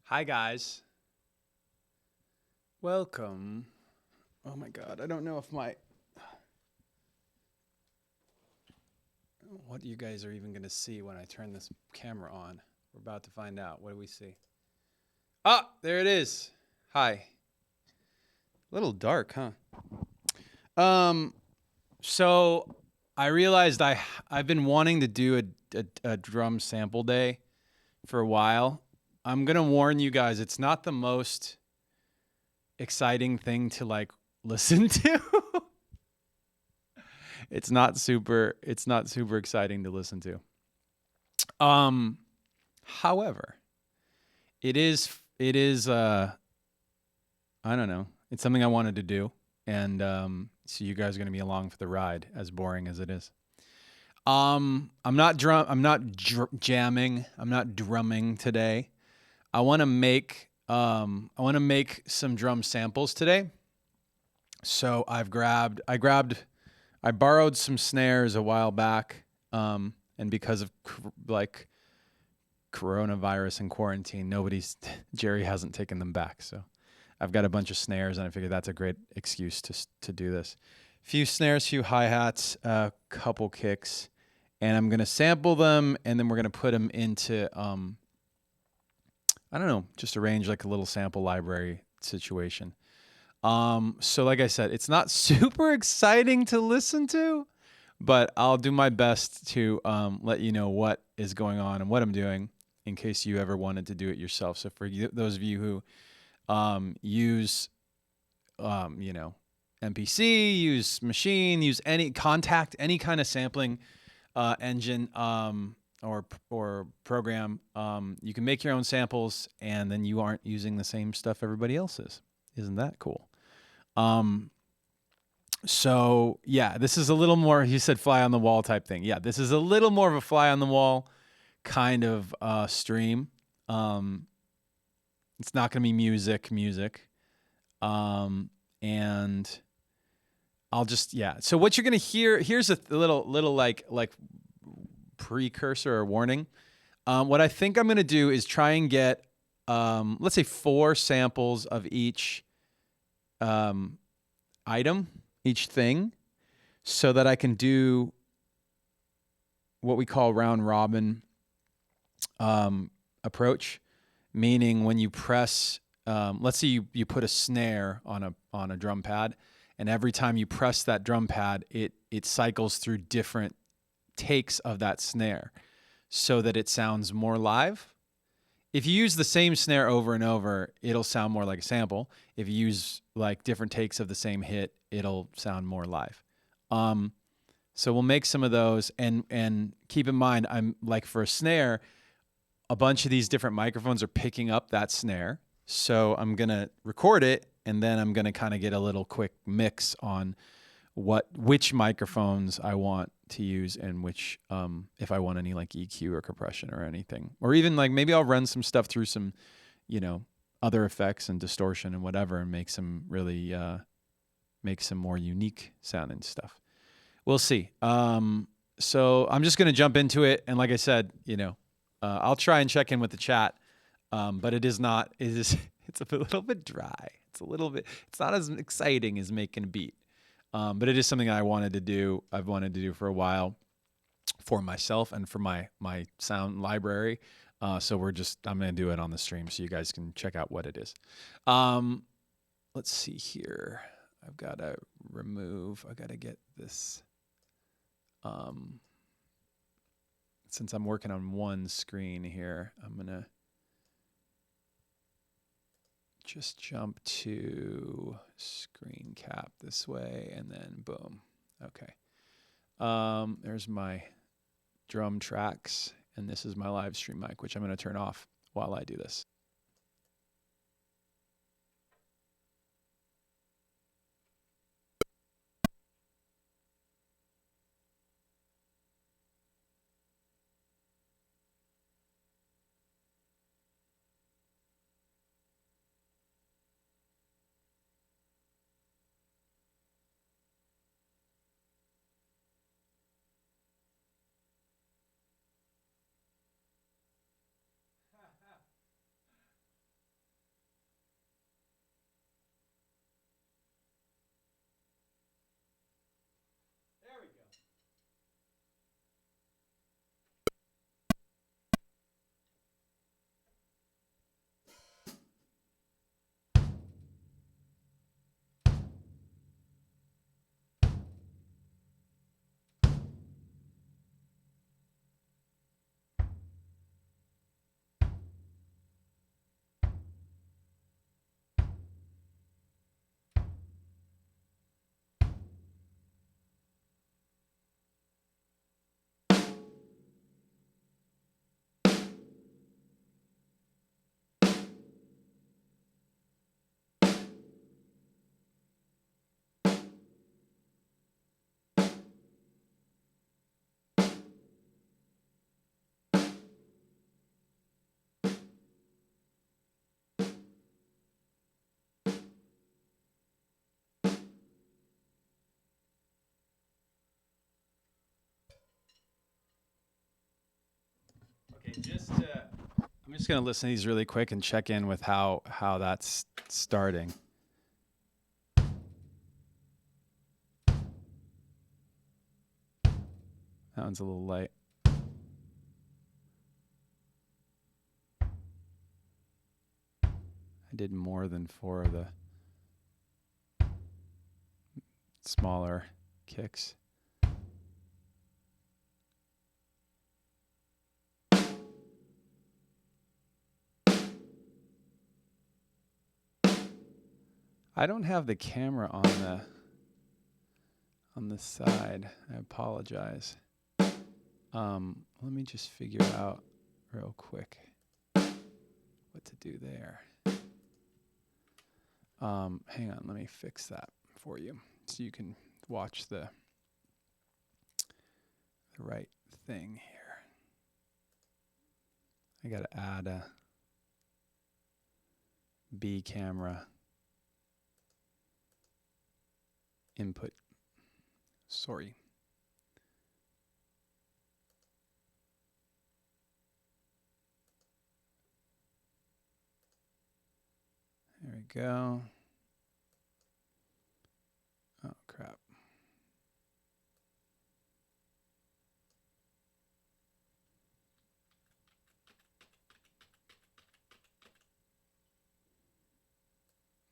Hi, guys. Welcome. Oh my God, I don't know if what you guys are even going to see when I turn this camera on. We're about to find out. What do we see? Ah, there it is. Hi. A little dark, huh? So I realized I've been wanting to do a drum sample day for a while. I'm going to warn you guys, it's not the most exciting thing to like listen to. It's not super exciting to listen to. However, it is I don't know. It's something I wanted to do, and so you guys are going to be along for the ride, as boring as it is. I'm not jamming. I'm not drumming today. I want to make some drum samples today. So I borrowed some snares a while back, and because of coronavirus and quarantine, Jerry hasn't taken them back. So I've got a bunch of snares, and I figured that's a great excuse to do this. Few snares, few hi-hats, a couple kicks, and I'm gonna sample them, and then we're gonna put them into I don't know, just arrange like a little sample library situation. So like I said, it's not super exciting to listen to, but I'll do my best to let you know what is going on and what I'm doing in case you ever wanted to do it yourself. So for those of you who use, MPC, use Machine, use any kind of sampling engine or program, you can make your own samples, and then you aren't using the same stuff everybody else is. Isn't that cool? So yeah, this is a little more, he said fly on the wall type thing. Yeah, this is a little more of a fly on the wall kind of stream. It's not going to be music. And I'll just, yeah. So what you're going to hear, here's a little like precursor or warning. What I think I'm going to do is try and get, let's say 4 samples of each item, each thing, so that I can do what we call round robin approach, meaning when you press, let's say you put a snare on a drum pad, and every time you press that drum pad, it cycles through different takes of that snare so that it sounds more live. If you use the same snare over and over, it'll sound more like a sample. If you use like different takes of the same hit, it'll sound more live. So we'll make some of those, and keep in mind, I'm like, for a snare, a bunch of these different microphones are picking up that snare. So I'm going to record it, and then I'm going to kind of get a little quick mix on which microphones I want to use, and which, if I want any like EQ or compression or anything, or even like maybe I'll run some stuff through some, other effects and distortion and whatever, and make some really, make some more unique sounding stuff. We'll see. So I'm just going to jump into it. And like I said, I'll try and check in with the chat. But it's a little bit dry. It's not as exciting as making a beat. But it is something I've wanted to do for a while, for myself and for my sound library. So I'm going to do it on the stream so you guys can check out what it is. Let's see here. I've got to get this. Since I'm working on one screen here, I'm going to just jump to screen cap this way, and then boom. Okay. There's my drum tracks, and this is my live stream mic, which I'm going to turn off while I do this. I'm just gonna listen to these really quick and check in with how that's starting. That one's a little light. I did more than 4 of the smaller kicks. I don't have the camera on the side. I apologize. Let me just figure out real quick what to do there. Hang on, let me fix that for you so you can watch the right thing here. I gotta add a B camera input. Sorry. There we go. Oh, crap.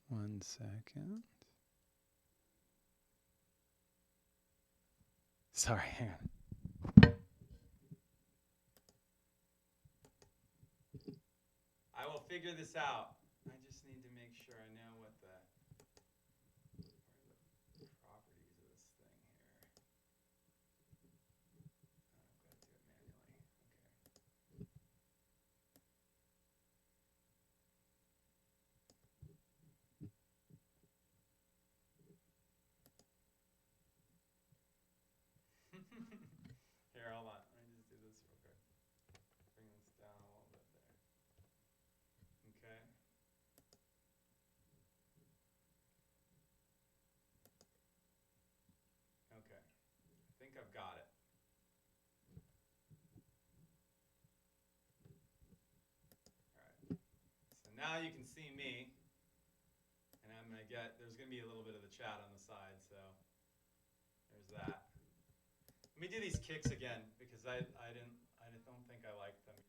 One second. Sorry, hang on. I will figure this out. I just need to make sure I know what the properties of this thing here. I've got to do it manually. Okay. Here, hold on. Let me just do this real quick. Bring this down a little bit there. Okay. Okay. I think I've got it. All right. So now you can see me. And I'm going to there's going to be a little bit of the chat on the side. So there's that. Let me do these kicks again because I don't think I liked them yet.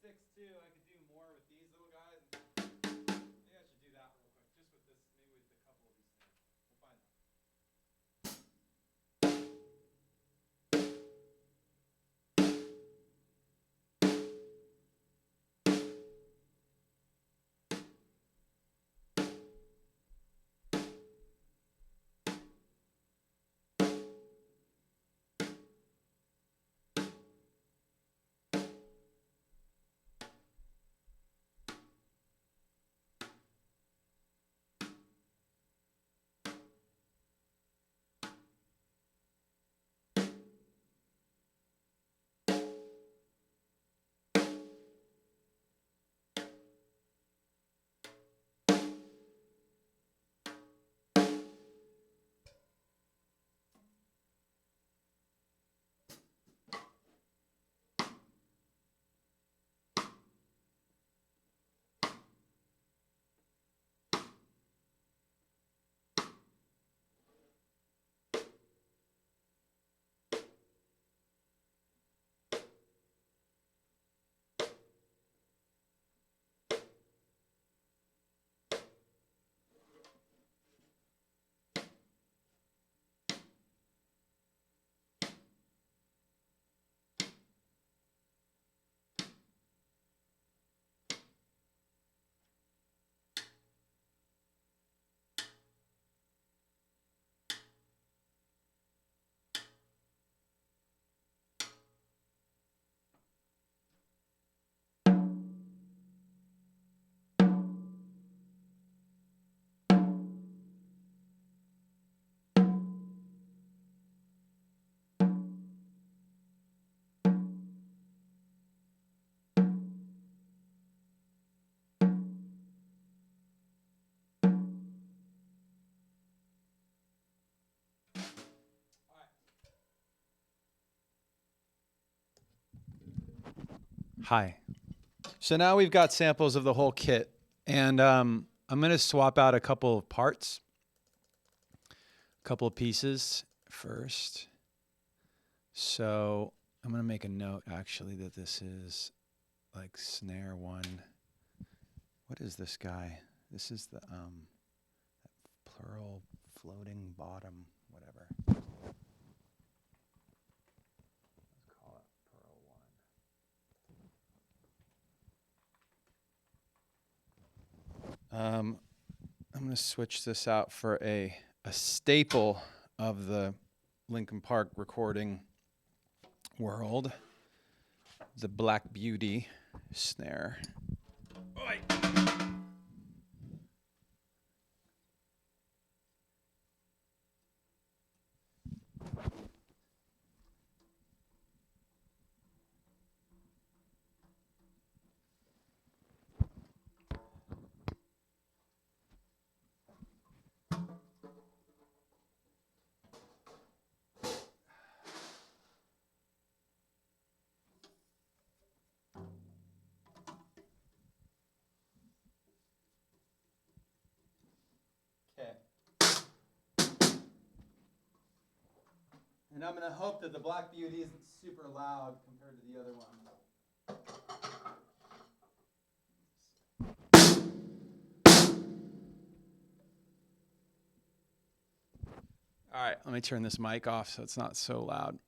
sticks too. I could do more with these little guys. Maybe I should do that real quick, just with this, maybe with a couple of these things. We'll find out. Hi. So now we've got samples of the whole kit, and I'm going to swap out a couple of parts, a couple of pieces first. So I'm going to make a note actually that this is like snare one. What is this guy? This is the plural floating bottom, whatever. Let's call it pearl one. I'm going to switch this out for a staple of the Linkin Park recording world, the Black Beauty snare. Oi. Okay. And I'm going to hope that the Black Beauty isn't super loud compared to the other one. All right, let me turn this mic off so it's not so loud.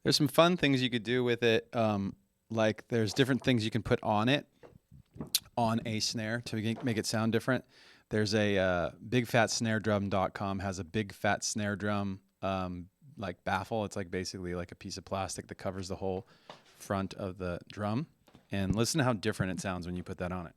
There's some fun things you could do with it. Like there's different things you can put on it, on a snare to make it sound different. There's a bigfatsnaredrum.com has a big fat snare drum like baffle. It's like basically like a piece of plastic that covers the whole front of the drum. And listen to how different it sounds when you put that on it.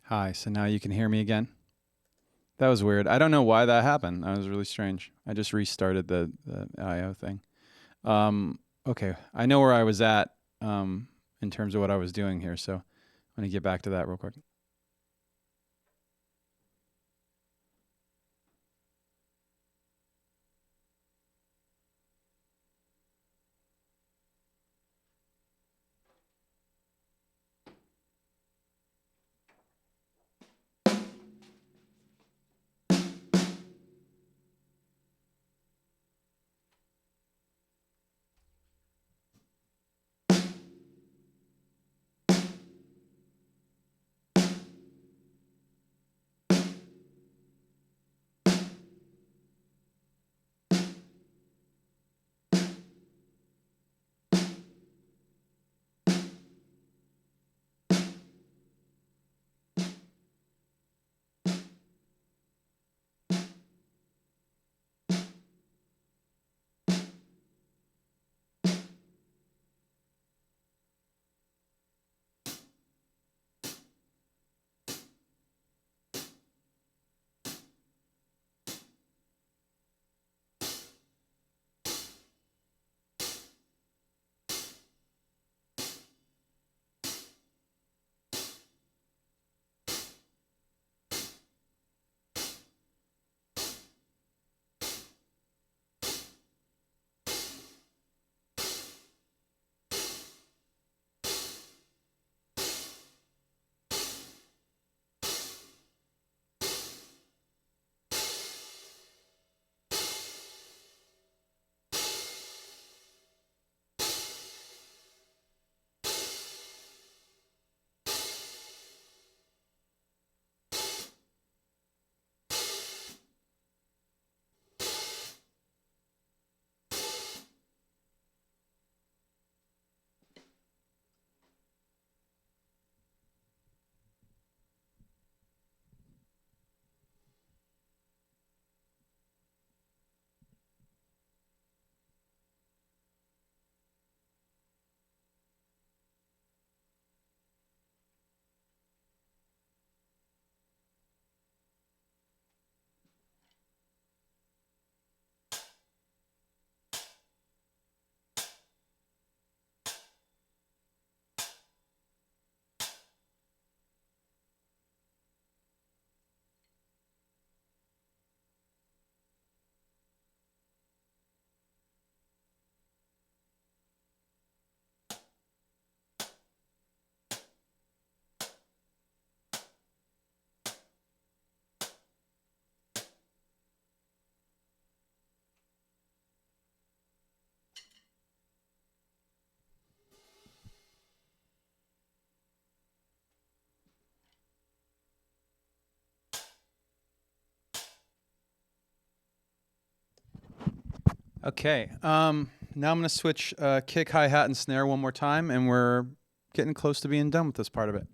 Hi, so now you can hear me again? That was weird. I don't know why that happened. That was really strange. I just restarted the IO thing. Okay, I know where I was at in terms of what I was doing here, so I'm going to get back to that real quick. Okay, now I'm going to switch kick, hi-hat, and snare one more time, and we're getting close to being done with this part of it.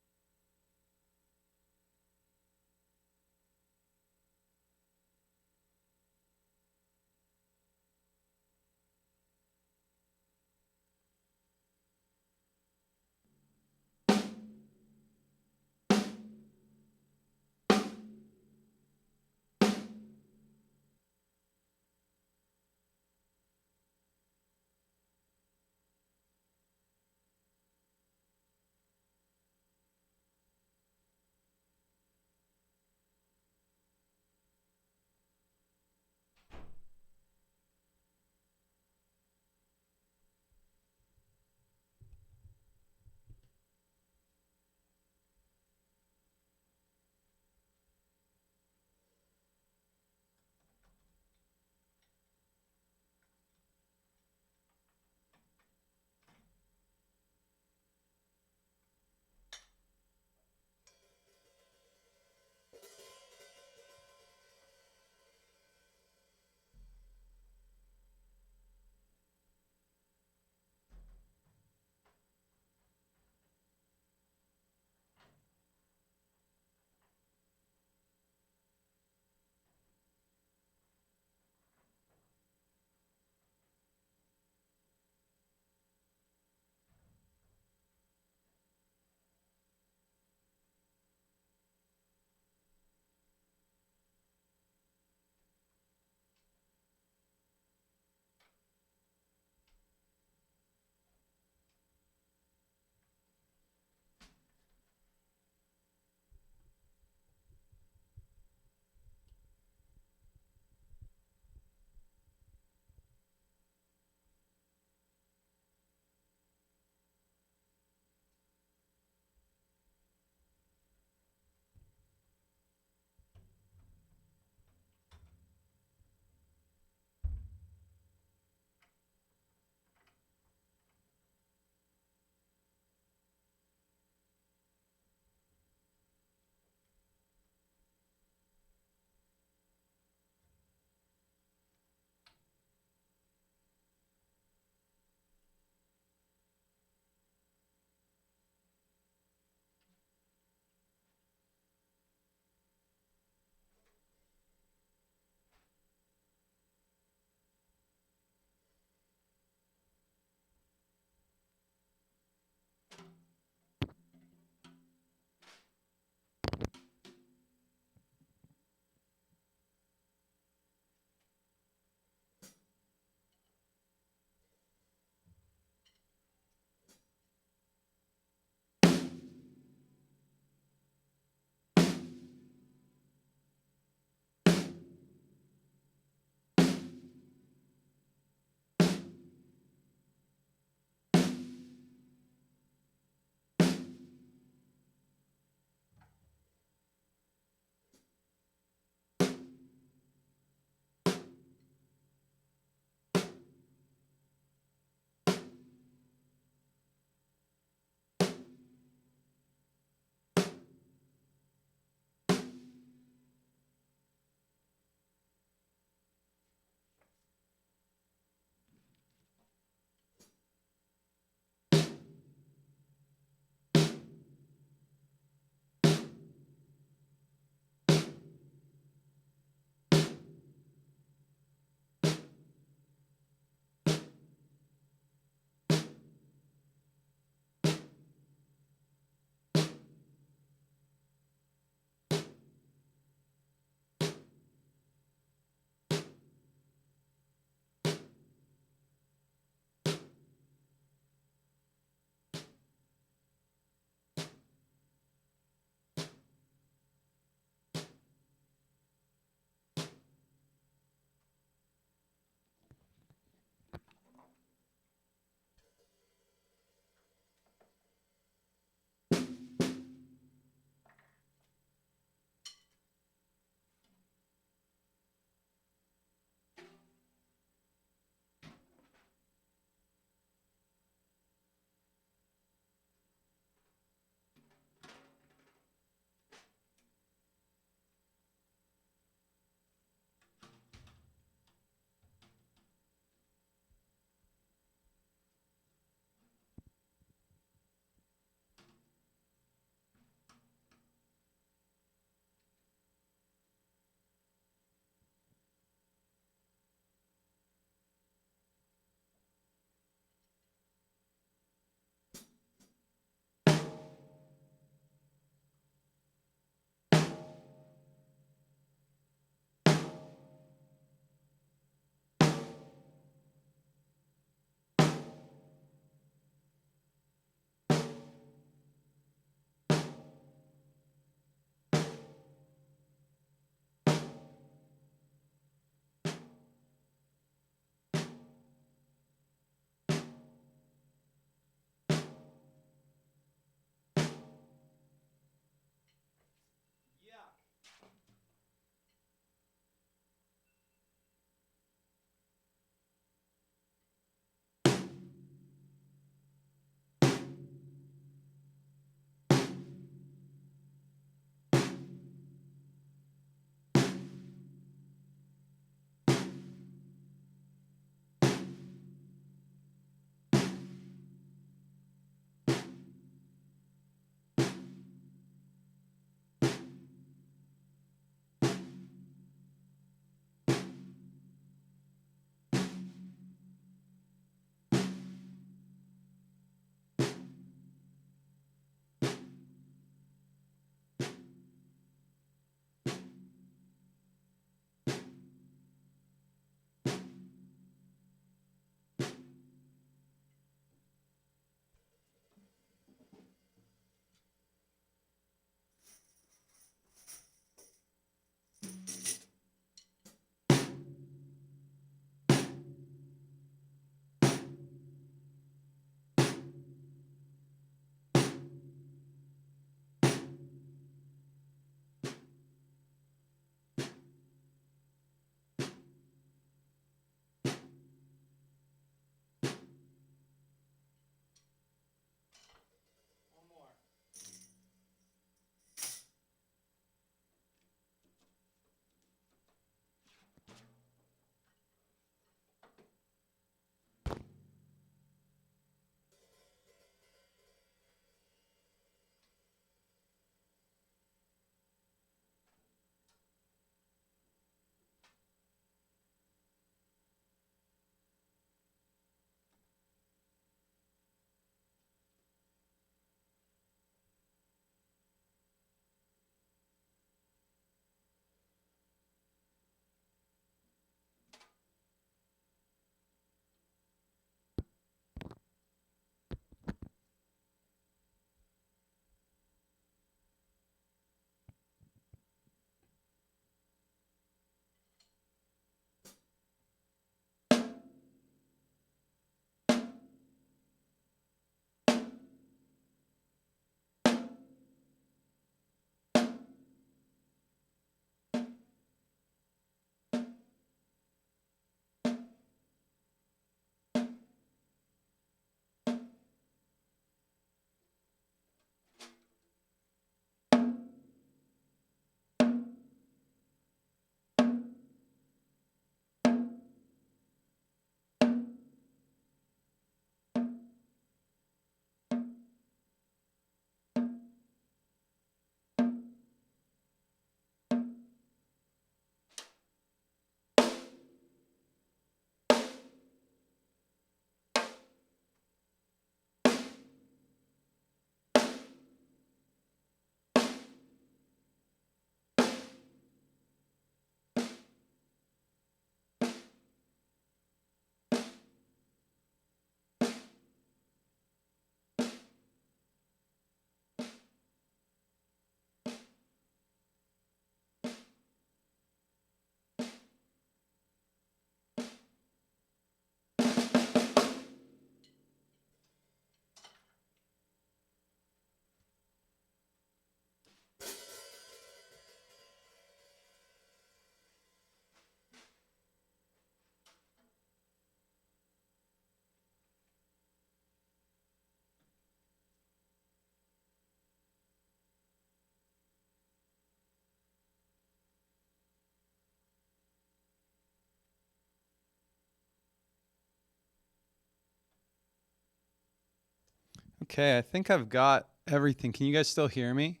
Okay, I think I've got everything. Can you guys still hear me?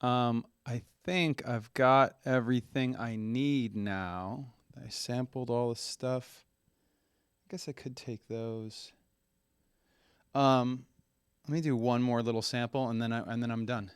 I think I've got everything I need now. I sampled all the stuff. I guess I could take those. Let me do one more little sample and then I'm done.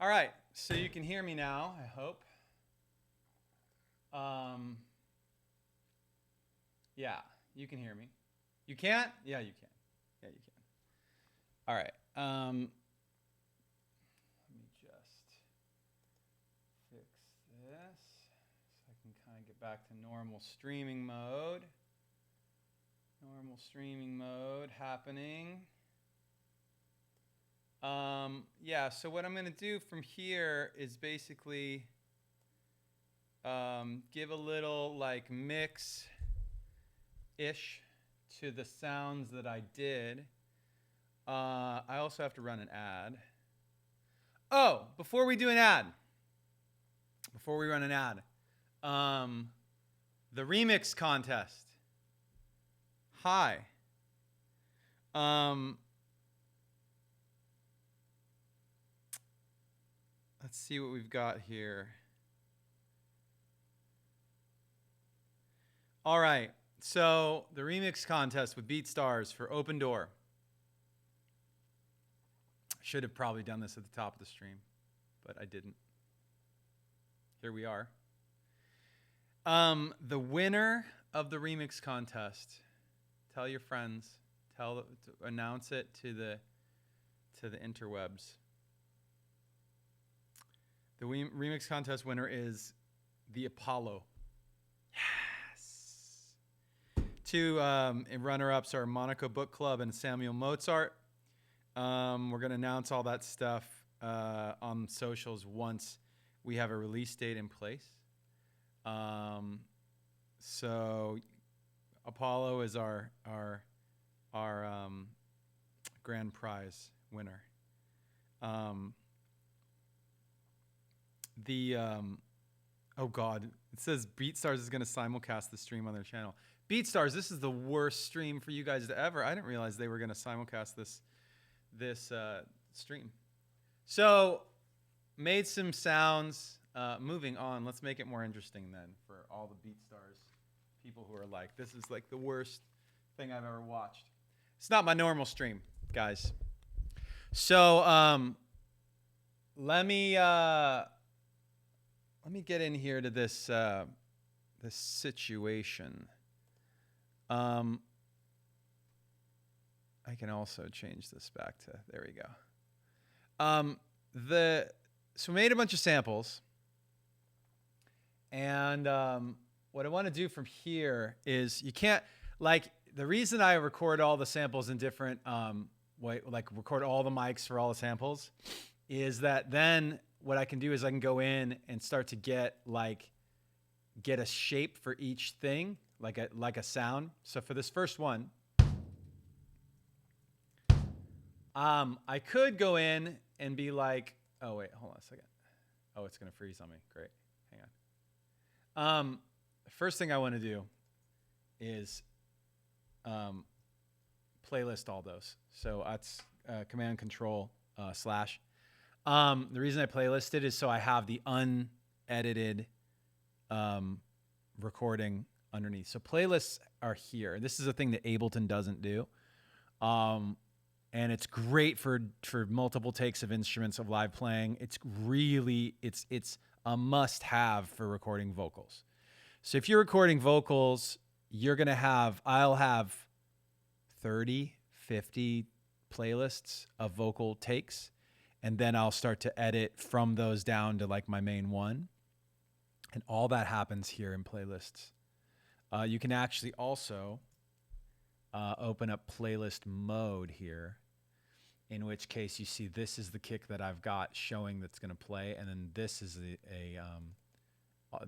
All right, so you can hear me now, I hope. Yeah, you can hear me. You can't? Yeah, you can. Yeah, you can. All right. Let me just fix this so I can kind of get back to normal streaming mode. Normal streaming mode happening. Yeah, so what I'm going to do from here is basically give a little like mix-ish to the sounds that I did. I also have to run an ad. Oh, before we run an ad, the remix contest. Hi. Let's see what we've got here. All right. So the remix contest with BeatStars for Open Door. Should have probably done this at the top of the stream, but I didn't. Here we are. The winner of the remix contest. Tell your friends. Announce it to the interwebs. The remix contest winner is the Apollo. Yes. Two runner-ups are Monaco Book Club and Samuel Mozart. We're going to announce all that stuff on socials once we have a release date in place. So Apollo is our grand prize winner. Oh God, it says BeatStars is going to simulcast the stream on their channel. BeatStars, this is the worst stream for you guys to ever. I didn't realize they were going to simulcast this stream. So made some sounds. Moving on, let's make it more interesting then for all the BeatStars people who are like, this is like the worst thing I've ever watched. It's not my normal stream, guys. So let me get in here to this this situation. I can also change this back to, there we go. So we made a bunch of samples. And what I want to do from here is you can't, like, the reason I record all the samples in different, record all the mics for all the samples is that then what I can do is I can go in and start to get a shape for each thing, like a sound. So for this first one, I could go in and be like, oh wait, hold on a second. Oh, it's gonna freeze on me. Great, hang on. First thing I want to do is playlist all those. So that's Command Control / The reason I playlisted is so I have the unedited recording underneath. So playlists are here. This is a thing that Ableton doesn't do. And it's great for multiple takes of instruments of live playing. It's really, it's a must have for recording vocals. So if you're recording vocals, I'll have 30, 50 playlists of vocal takes. And then I'll start to edit from those down to like my main one. And all that happens here in playlists. You can actually also open up playlist mode here, in which case you see this is the kick that I've got showing that's going to play, and then this is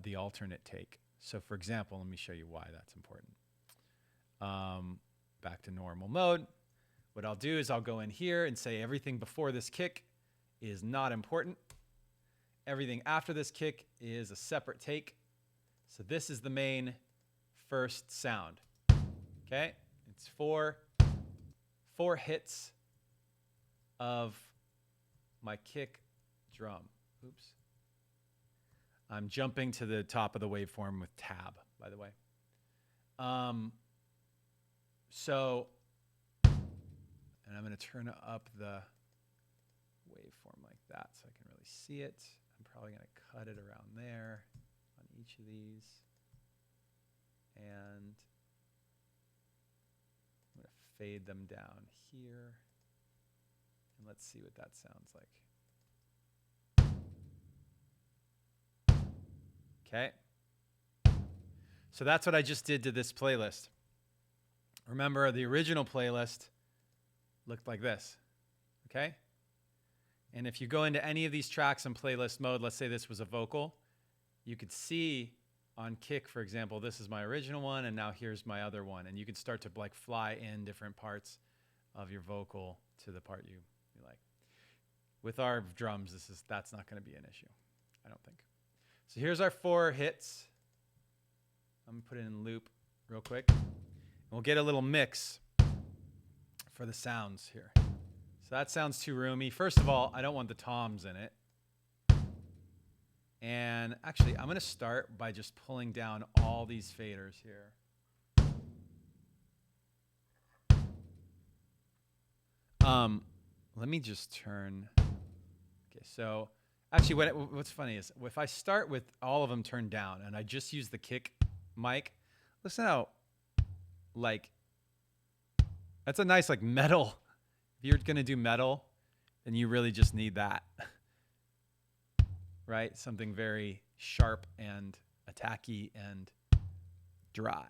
the alternate take. So for example, let me show you why that's important. Back to normal mode. What I'll do is I'll go in here and say everything before this kick is not important. Everything after this kick is a separate take. So this is the main first sound. Okay? It's four hits of my kick drum. Oops. I'm jumping to the top of the waveform with tab, by the way. And I'm going to turn up the waveform like that so I can really see it. I'm probably going to cut it around there on each of these. And I'm going to fade them down here. And let's see what that sounds like. Okay. So that's what I just did to this playlist. Remember, the original playlist looked like this. Okay? And if you go into any of these tracks in playlist mode, let's say this was a vocal, you could see on kick, for example, this is my original one, and now here's my other one. And you can start to like fly in different parts of your vocal to the part you like. With our drums, that's not going to be an issue, I don't think. So here's our 4 hits. I'm going to put it in loop real quick. And we'll get a little mix for the sounds here. So that sounds too roomy. First of all, I don't want the toms in it. And actually, I'm going to start by just pulling down all these faders here. Let me just turn. Okay, so actually, what's funny is if I start with all of them turned down and I just use the kick mic, listen how, like, that's a nice, like, metal. If you're going to do metal, then you really just need that, right? Something very sharp and attacky and dry.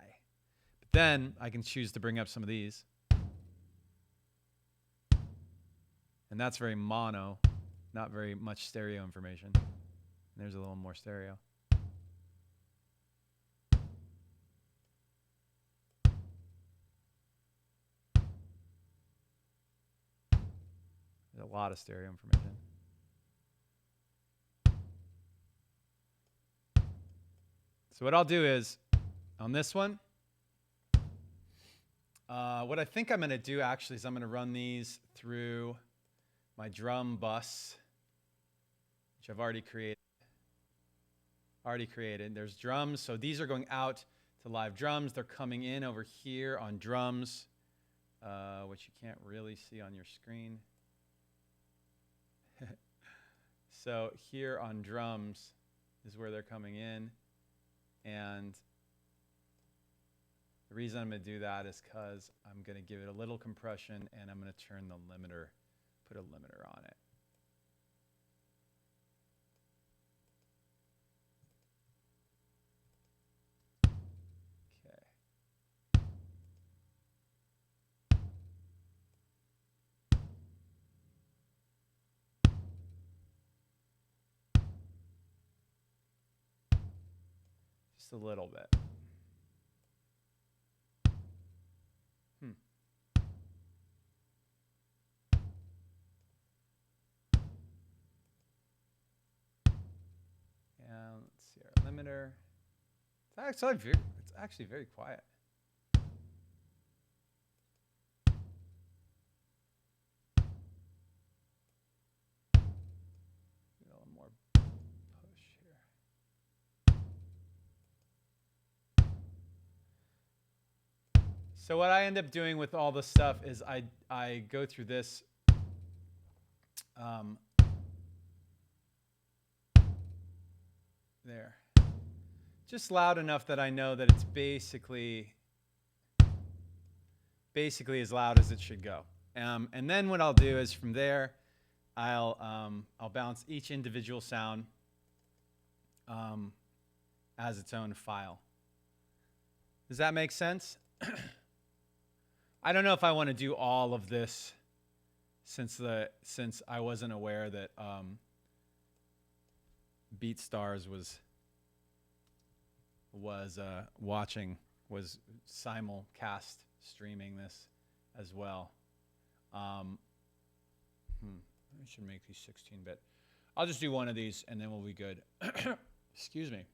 But then I can choose to bring up some of these. And that's very mono, not very much stereo information. And there's a little more stereo. There's a lot of stereo information. So what I'll do is, on this one, what I think I'm going to do actually is I'm going to run these through my drum bus, which I've already created. There's drums, so these are going out to live drums. They're coming in over here on drums, which you can't really see on your screen. So here on drums is where they're coming in. And the reason I'm going to do that is because I'm going to give it a little compression and I'm going to turn the limiter, put a limiter on it. Okay. Just a little bit. And let's see our limiter. It's actually very quiet. A little more push here. So what I end up doing with all this stuff is I go through this. There. Just loud enough that I know that it's basically as loud as it should go. And then what I'll do is from there, I'll bounce each individual sound as its own file. Does that make sense? I don't know if I want to do all of this since I wasn't aware that BeatStars was simulcast streaming this as well. I should make these 16-bit. I'll just do one of these and then we'll be good. Excuse me. I'm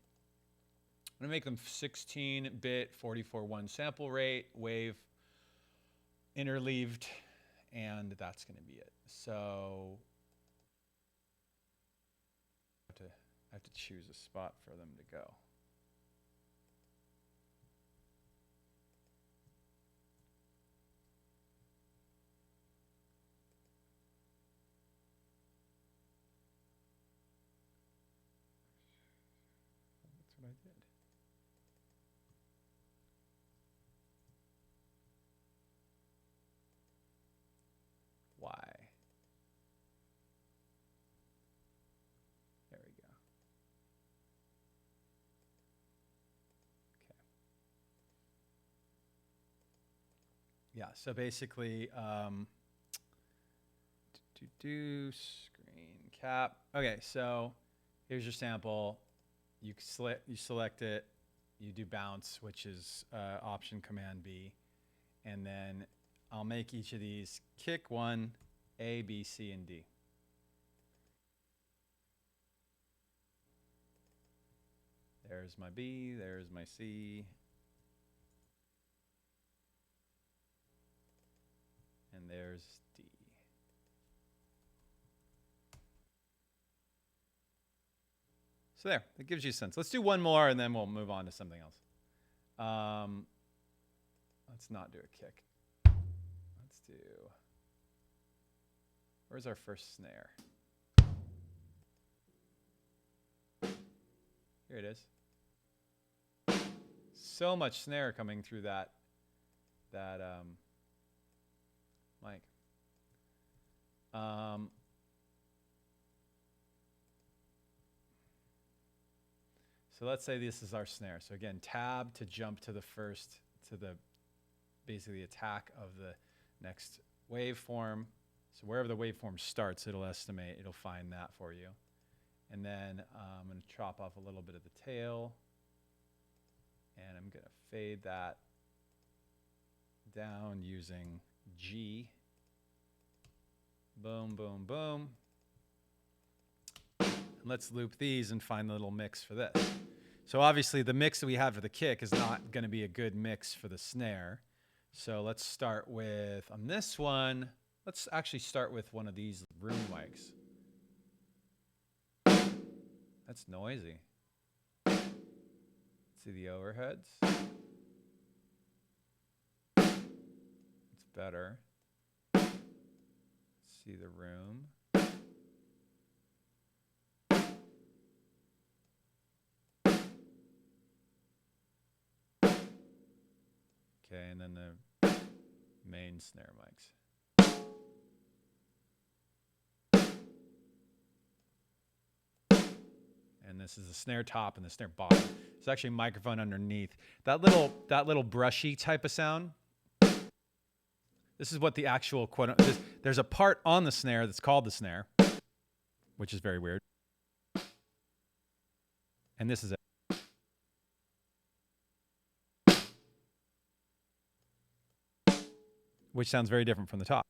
gonna make them 16-bit, 44.1 sample rate, wave, interleaved, and that's gonna be it. So I have to choose a spot for them to go. I did. Why? There we go. Okay. Yeah, so basically, screen cap. Okay, so here's your sample. You select it, you do bounce, which is Option Command B, and then I'll make each of these kick one, A, B, C, and D. There's my B, there's my C, and there's D. So there, it gives you a sense. Let's do one more, and then we'll move on to something else. Let's not do a kick. Let's do, where's our first snare? Here it is. So much snare coming through that mic. So let's say this is our snare. So again, tab to jump to the first, to the basically attack of the next waveform. So wherever the waveform starts, it'll estimate, it'll find that for you. And then I'm going to chop off a little bit of the tail. And I'm going to fade that down using G. Boom, boom, boom. And let's loop these and find the little mix for this. So obviously the mix that we have for the kick is not going to be a good mix for the snare. So let's start with, on this one, let's actually start with one of these room mics. That's noisy. Let's see the overheads. It's better. Let's see the room. Okay, and then the main snare mics. And this is the snare top and the snare bottom. It's actually a microphone underneath. That little brushy type of sound. This is what the actual quote. There's a part on the snare that's called the snare, which is very weird. And this is it. Which sounds very different from the top.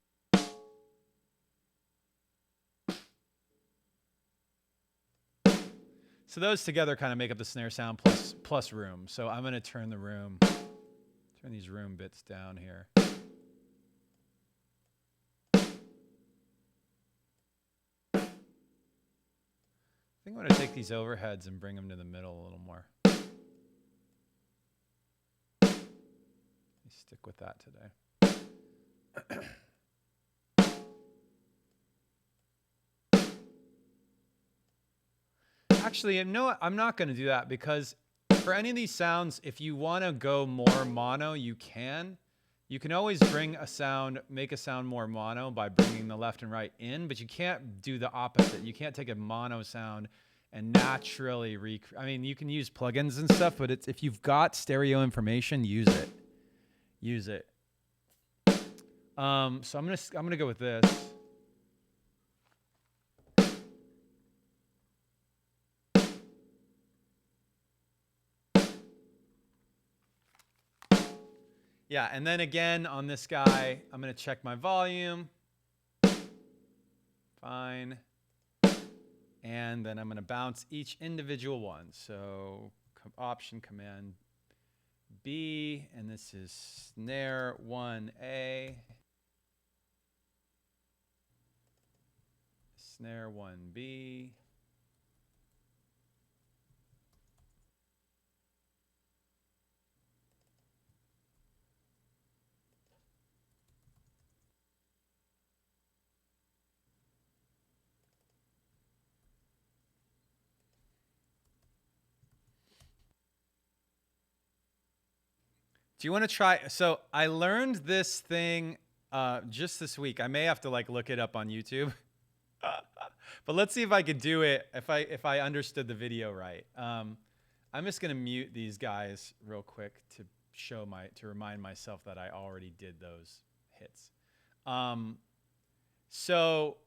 So those together kind of make up the snare sound plus room. So I'm going to turn these room bits down here. I think I'm going to take these overheads and bring them to the middle a little more. Let me stick with that today. Actually, no, I'm not going to do that because for any of these sounds, if you want to go more mono, you can. You can always make a sound more mono by bringing the left and right in, but you can't do the opposite. You can't take a mono sound and naturally I mean, you can use plugins and stuff, but if you've got stereo information, use it. Use it. So I'm gonna go with this. Yeah, and then again on this guy, I'm going to check my volume. Fine. And then I'm going to bounce each individual one. So Option Command B, and this is snare 1A. Snare 1B. Do you want to try? So I learned this thing just this week. I may have to like look it up on YouTube, but let's see if I could do it. If I understood the video right. I'm just gonna mute these guys real quick to remind myself that I already did those hits. So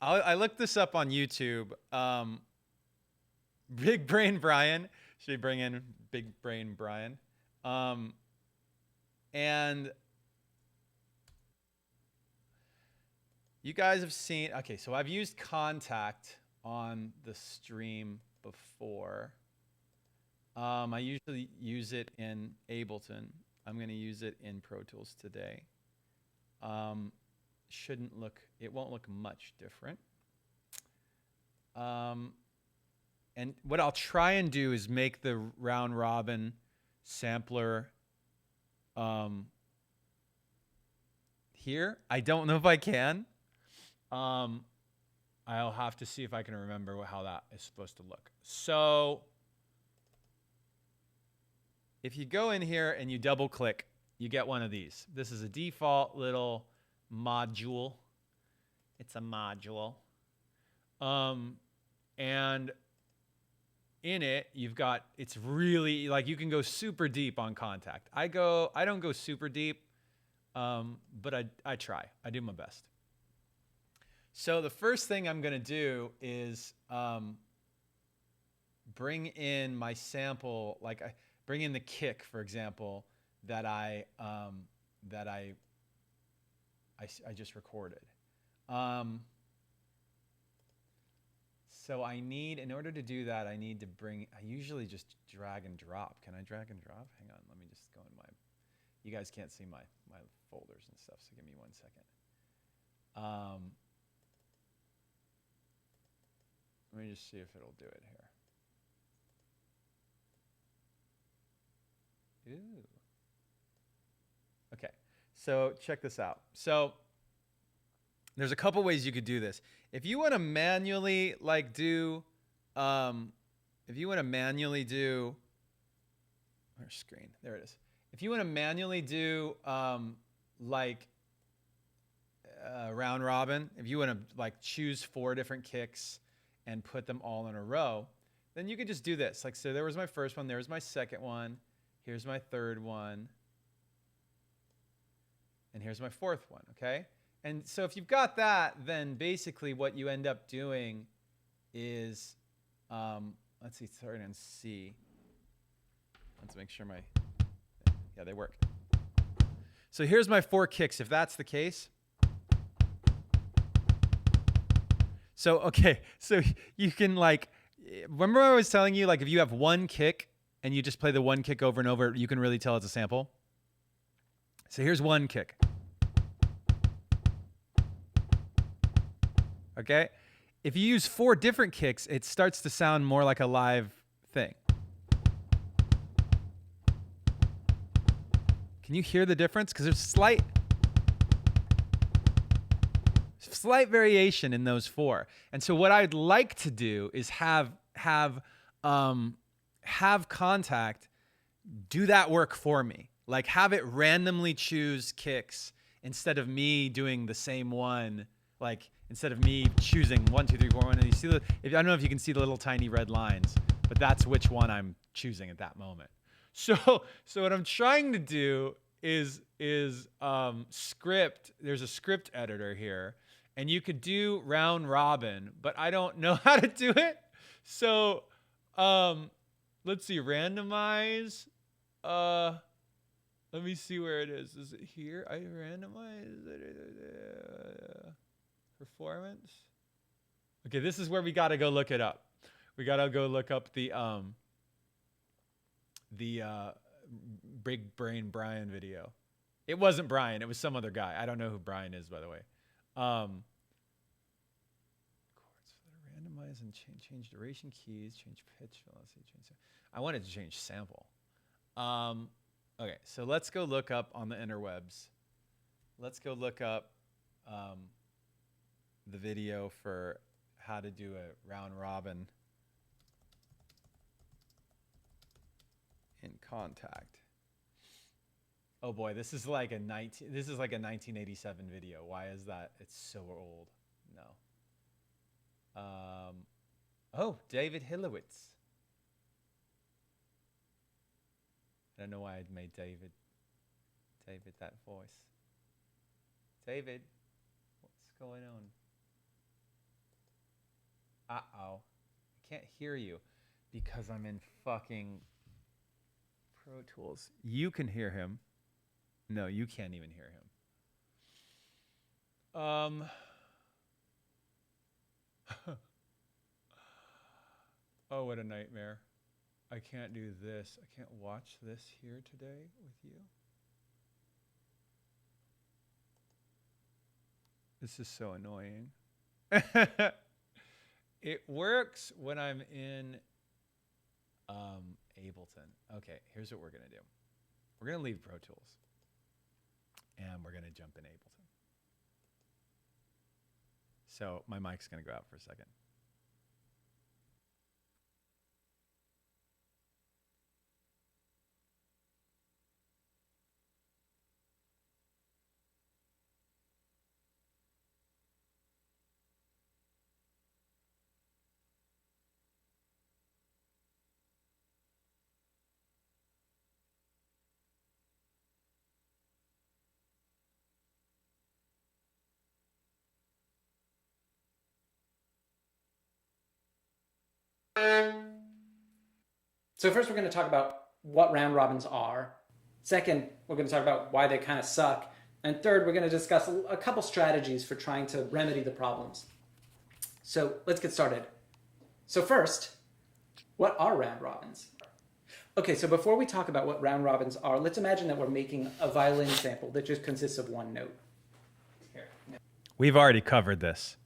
I looked this up on YouTube. Big Brain Brian. Should we bring in Big Brain Brian? And you guys have seen, okay, so I've used Contact on the stream before. I usually use it in Ableton. I'm going to use it in Pro Tools today. It won't look much different. And what I'll try and do is make the round robin sampler here. I don't know if I can. I'll have to see if I can remember how that is supposed to look. So if you go in here and you double click, you get one of these. This is a default little module. It's a module. And in it, you've got, it's really like you can go super deep on Contact. I don't go super deep, but I try. I do my best. So the first thing I'm going to do is bring in my sample, like I bring in the kick, for example, that I just recorded. So I need, in order to do that, I need to bring, I usually just drag and drop. Can I drag and drop? Hang on, let me just go in my, you guys can't see my folders and stuff, so give me 1 second. Let me just see if it'll do it here. Ooh. Okay, so check this out. So there's a couple ways you could do this. If you want to manually like do, where's screen? There it is. If you want to manually do round robin, if you want to like choose 4 different kicks and put them all in a row, then you can just do this. Like, so there was my first one, there's my second one, here's my third one, and here's my fourth one, okay? And so if you've got that, then basically what you end up doing is, let's see, starting on C. Let's make sure yeah, they work. So here's my 4 kicks, if that's the case. So, okay, so you can like, remember I was telling you, like if you have 1 kick and you just play the 1 kick over and over, you can really tell it's a sample. So here's 1 kick. Okay? If you use 4 different kicks, it starts to sound more like a live thing. Can you hear the difference? Because there's slight variation in those 4. And so what I'd like to do is have Contact do that work for me. Like have it randomly choose kicks instead of me doing the same one. Like instead of me choosing 1, 2, 3, 4, 1, and you see I don't know if you can see the little tiny red lines, but that's which one I'm choosing at that moment. So what I'm trying to do is script. There's a script editor here, and you could do round robin, but I don't know how to do it. So let's see, randomize. Let me see where it is. Is it here? I randomize performance. Okay, this is where we got to go look it up. We got to go look up the Big Brain Brian video. It wasn't Brian. It was some other guy. I don't know who Brian is, by the way. Chords randomize and change duration keys, change pitch velocity, change. I wanted to change sample. Okay, so let's go look up on the interwebs. Let's go look up the video for how to do a round robin in Contact. Oh boy, this is like a 1987 video. Why is that? It's so old. No. Oh, David Hillowitz. I don't know why I'd made David that voice. David, what's going on? Uh-oh. I can't hear you because I'm in fucking Pro Tools. You can hear him. No, you can't even hear him. Oh, what a nightmare. I can't do this. I can't watch this here today with you. This is so annoying. It works when I'm in Ableton. Okay, here's what we're going to do. We're going to leave Pro Tools. And we're going to jump in Ableton. So my mic's going to go out for a second. So first we're going to talk about what round robins are. Second, we're going to talk about why they kind of suck. And third, we're going to discuss a couple strategies for trying to remedy the problems. So let's get started. So first, what are round robins? Okay, so before we talk about what round robins are, let's imagine that we're making a violin sample that just consists of one note. Here. We've already covered this.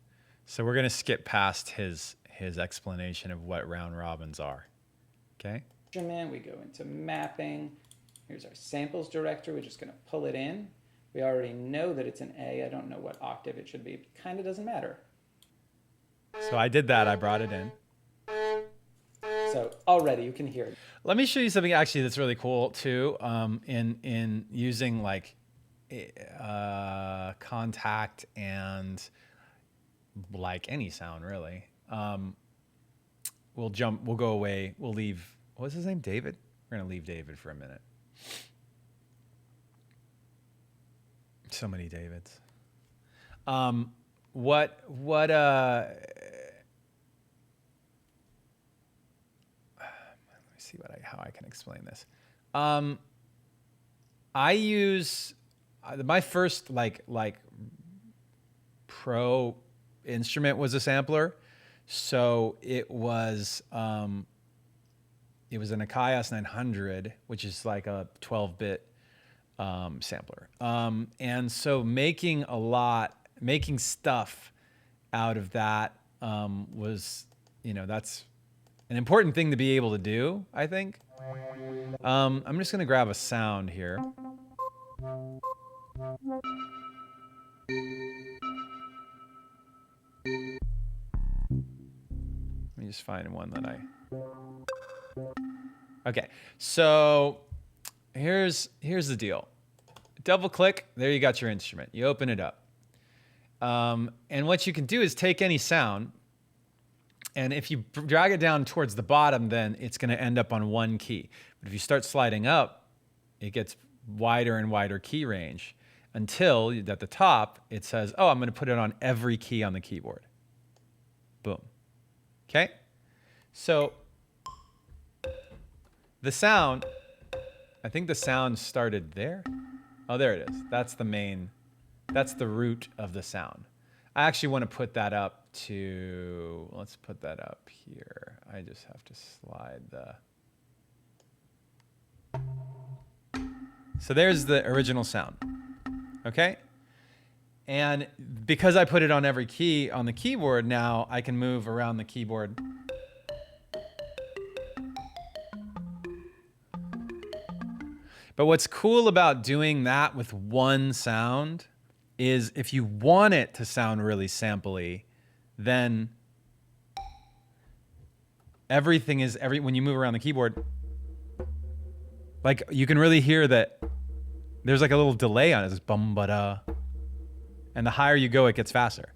So we're going to skip past his explanation of what round robins are. Okay? We go into mapping. Here's our samples directory. We're just going to pull it in. We already know that it's an A. I don't know what octave it should be. It kind of doesn't matter. So I did that. I brought it in. So already you can hear it. Let me show you something actually that's really cool too. In using like contact and like any sound really. We'll go away. We'll leave. What's his name? David? We're going to leave David for a minute. So many Davids. Let me see how I can explain this. I use my first like pro instrument was a sampler. So it was an Akai S900, which is like a 12-bit sampler. And so making stuff out of that was, that's an important thing to be able to do, I think. I'm just going to grab a sound here. Let me just find one that Okay, so here's the deal. Double click, there you got your instrument. You open it up. And what you can do is take any sound, and if you drag it down towards the bottom, then it's going to end up on one key. But if you start sliding up, it gets wider and wider key range until at the top, it says, oh, I'm going to put it on every key on the keyboard. Boom. Okay? So the sound, I think the sound started there. Oh, there it is. That's the root of the sound. I actually want to put that up to, let's put that up here. I just have to slide so there's the original sound. Okay? And because I put it on every key on the keyboard, now I can move around the keyboard. But what's cool about doing that with one sound is if you want it to sound really sampley, then everything is when you move around the keyboard, like you can really hear that There's like a little delay on it. It's bum ba da. And the higher you go, it gets faster.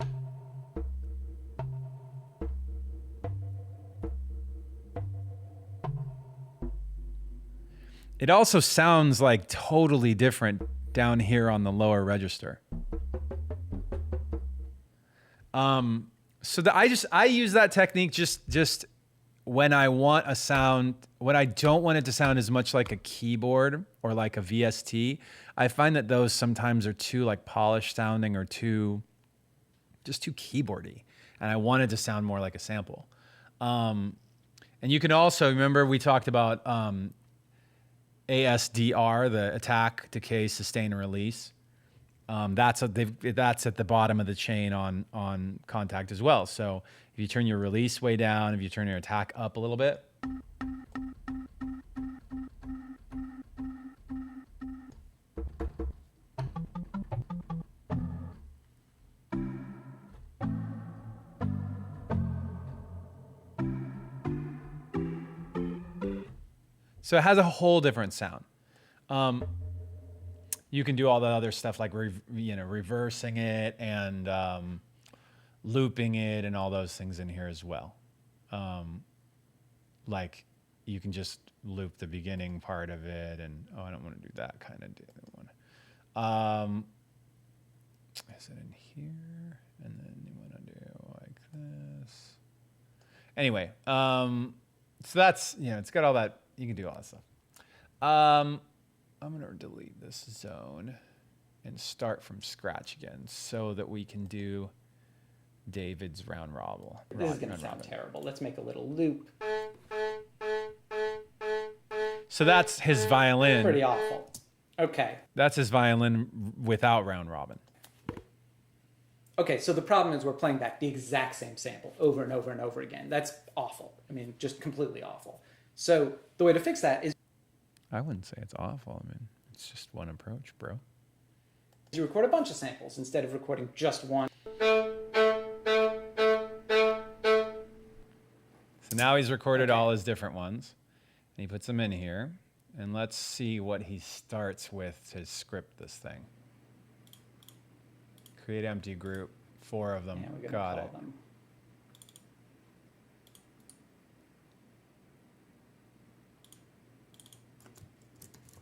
It also sounds like totally different down here on the lower register. So I use that technique just when I want a sound, when I don't want it to sound as much like a keyboard or like a VST. I find that those sometimes are too like polished sounding or just too keyboardy, and I want it to sound more like a sample. And you can also remember we talked about ASDR, the attack, decay, sustain, and release. That's at the bottom of the chain on Contact as well. So if you turn your release way down, if you turn your attack up a little bit. So it has a whole different sound. You can do all the other stuff like reversing it and looping it and all those things in here as well. Like you can just loop the beginning part of it, and I don't want to do that kind of one. Is it in here? And then you want to do like this. Anyway, so that's, it's got all that. You can do all that stuff. I'm going to delete this zone and start from scratch again so that we can do David's round robin. This is going to sound terrible. Let's make a little loop. So that's his violin. Pretty awful. Okay. That's his violin without round robin. Okay, so the problem is we're playing back the exact same sample over and over and over again. That's awful. I mean, just completely awful. So the way to fix that is... I wouldn't say it's awful. I mean, it's just one approach, bro. You record a bunch of samples instead of recording just one. So now he's recorded all his different ones, and he puts them in here. And let's see what he starts with to script this thing. Create empty group, 4 of them. Yeah, Got it. Them.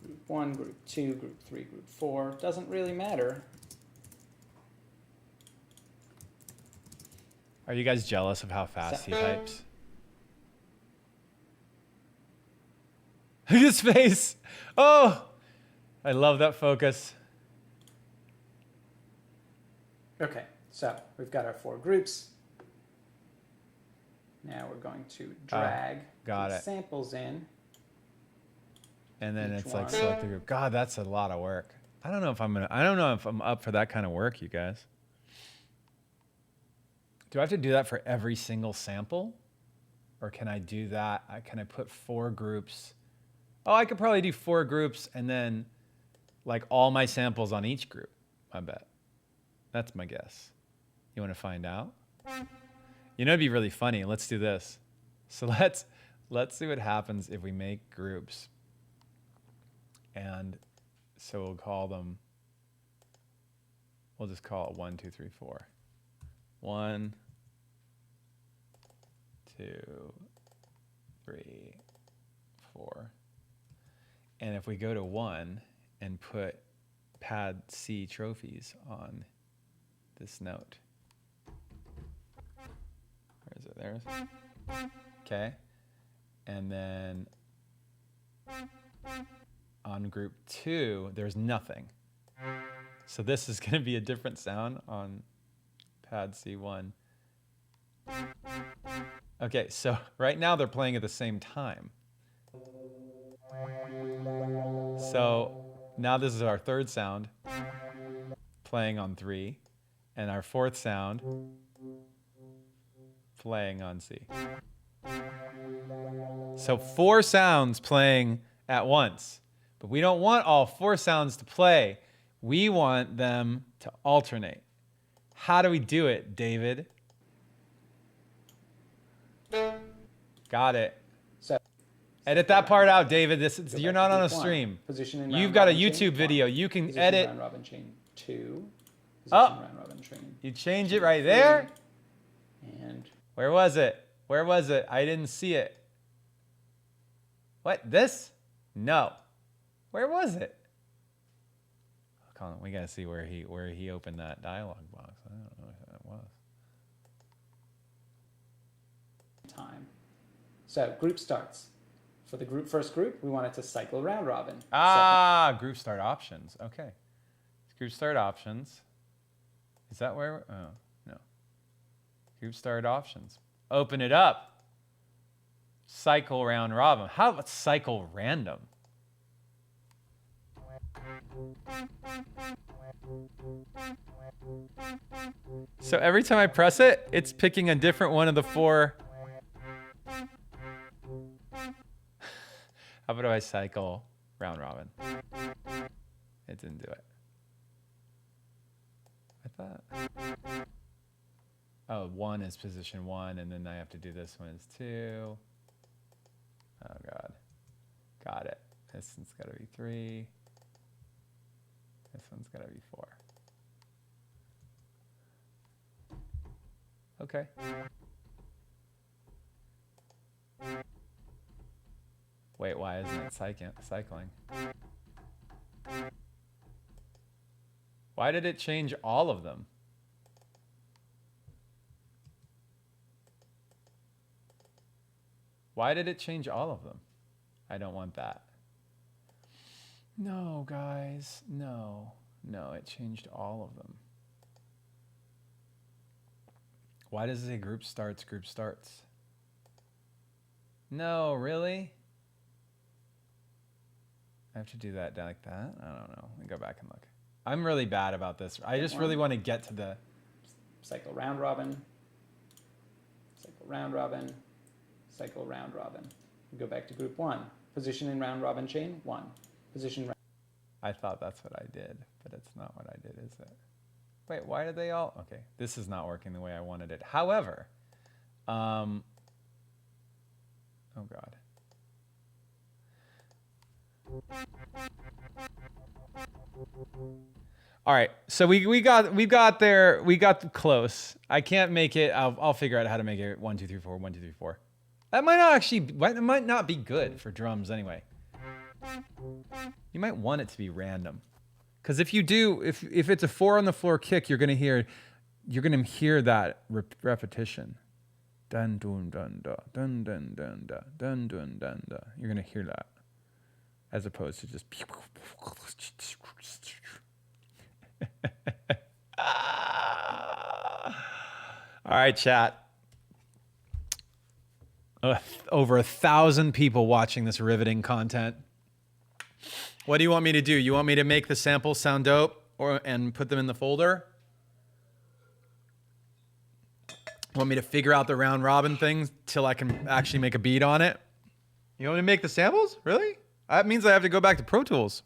Group 1, group 2, group 3, group 4. Doesn't really matter. Are you guys jealous of how fast he types? Look at his face. Oh, I love that focus. Okay, so we've got our 4 groups. Now we're going to drag the samples in. And then it's like select the group. God, that's a lot of work. I don't know if I'm up for that kind of work, you guys. Do I have to do that for every single sample? Or can I do that? Can I put 4 groups? Oh, I could probably do 4 groups and then like all my samples on each group, I bet. That's my guess. You want to find out? It'd be really funny. Let's do this. So let's see what happens if we make groups. And so we'll just call it 1, 2, 3, 4. 1, 2, 3, 4. And if we go to 1 and put pad C trophies on this note. Where is it? There it is. Okay. And then on group 2, there's nothing. So this is going to be a different sound on pad C1. Okay, so right now they're playing at the same time. So now this is our 3rd sound playing on 3, and our 4th sound playing on C. So 4 sounds playing at once, but we don't want all 4 sounds to play. We want them to alternate. How do we do it, David? Got it. Edit that part out, David. Go You're back not to on a group one. stream. Position in You've round got a robin chain, YouTube video. one. You can Position edit. round robin chain 2. Oh. Position round robin chain. You change it right there. And Where was it? Where was it? I didn't see it. What? This? No. Where was it? Colin, we gotta see where he opened that dialog box. I don't know what that was. time. So group starts. For the first group, we want it to cycle round robin. Group start options. Okay. Group start options. Is that where? Oh, no. Group start options. Open it up. Cycle round robin. How about cycle random? So every time I press it, it's picking a different one of the 4. How about I cycle round robin? It didn't do it. I thought. Oh, 1 is position 1, and then I have to do this one as 2. Oh, God. Got it. This one's got to be 3. This one's got to be 4. Okay. Wait, why isn't it cycling? Why did it change all of them? Why did it change all of them? I don't want that. No, guys. No. No, it changed all of them. Why does it say group starts, group starts? No, really? I have to do that like that? I don't know. Let me go back and look. I'm really bad about this. I just really want to get to the... Cycle round robin. Cycle round robin. Cycle round robin. We go back to group 1. Position in round robin chain 1. Position round. I thought that's what I did, but it's not what I did, is it? Wait, why did they all... Okay, this is not working the way I wanted it. However, oh God. All right, so we got there. We got close. I can't make it. I'll figure out how to make it 1 2 3 4 1 2 3 4. That might not actually. It might not be good for drums anyway. You might want it to be random, because if you do, if it's a 4 on the floor kick, you're gonna hear that repetition. Dun dun dun da dun dun dun da dun dun dun da. You're gonna hear that, as opposed to just. All right, chat. Over 1,000 people watching this riveting content. What do you want me to do? You want me to make the samples sound dope and put them in the folder? Want me to figure out the round robin things till I can actually make a beat on it? You want me to make the samples? Really? That means I have to go back to Pro Tools.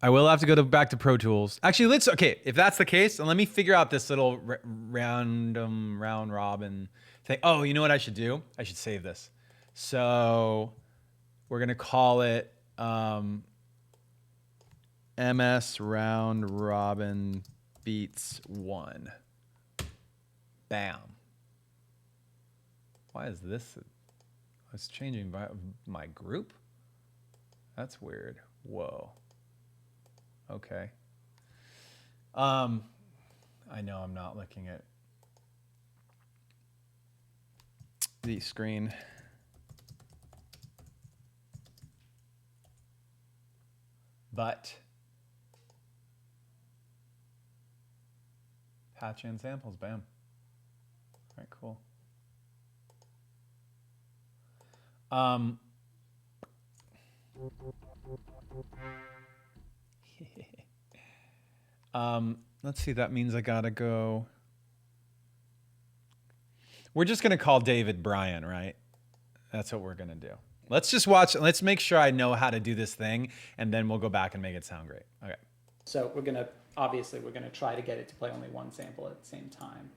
I will have to go back to Pro Tools. Actually, okay, if that's the case, then let me figure out this little round robin thing. Oh, you know what I should do? I should save this. So we're going to call it MS Round Robin Beats 1. Bam. Why is this? It's changing my group? That's weird. Whoa. Okay. I know I'm not looking at the screen. But patch in samples, bam. All right, cool. Let's see, that means I gotta go. We're just gonna call David Brian, right? That's what we're gonna do. Let's just watch, let's make sure I know how to do this thing, and then we'll go back and make it sound great. Okay. So obviously we're gonna try to get it to play only one sample at the same time.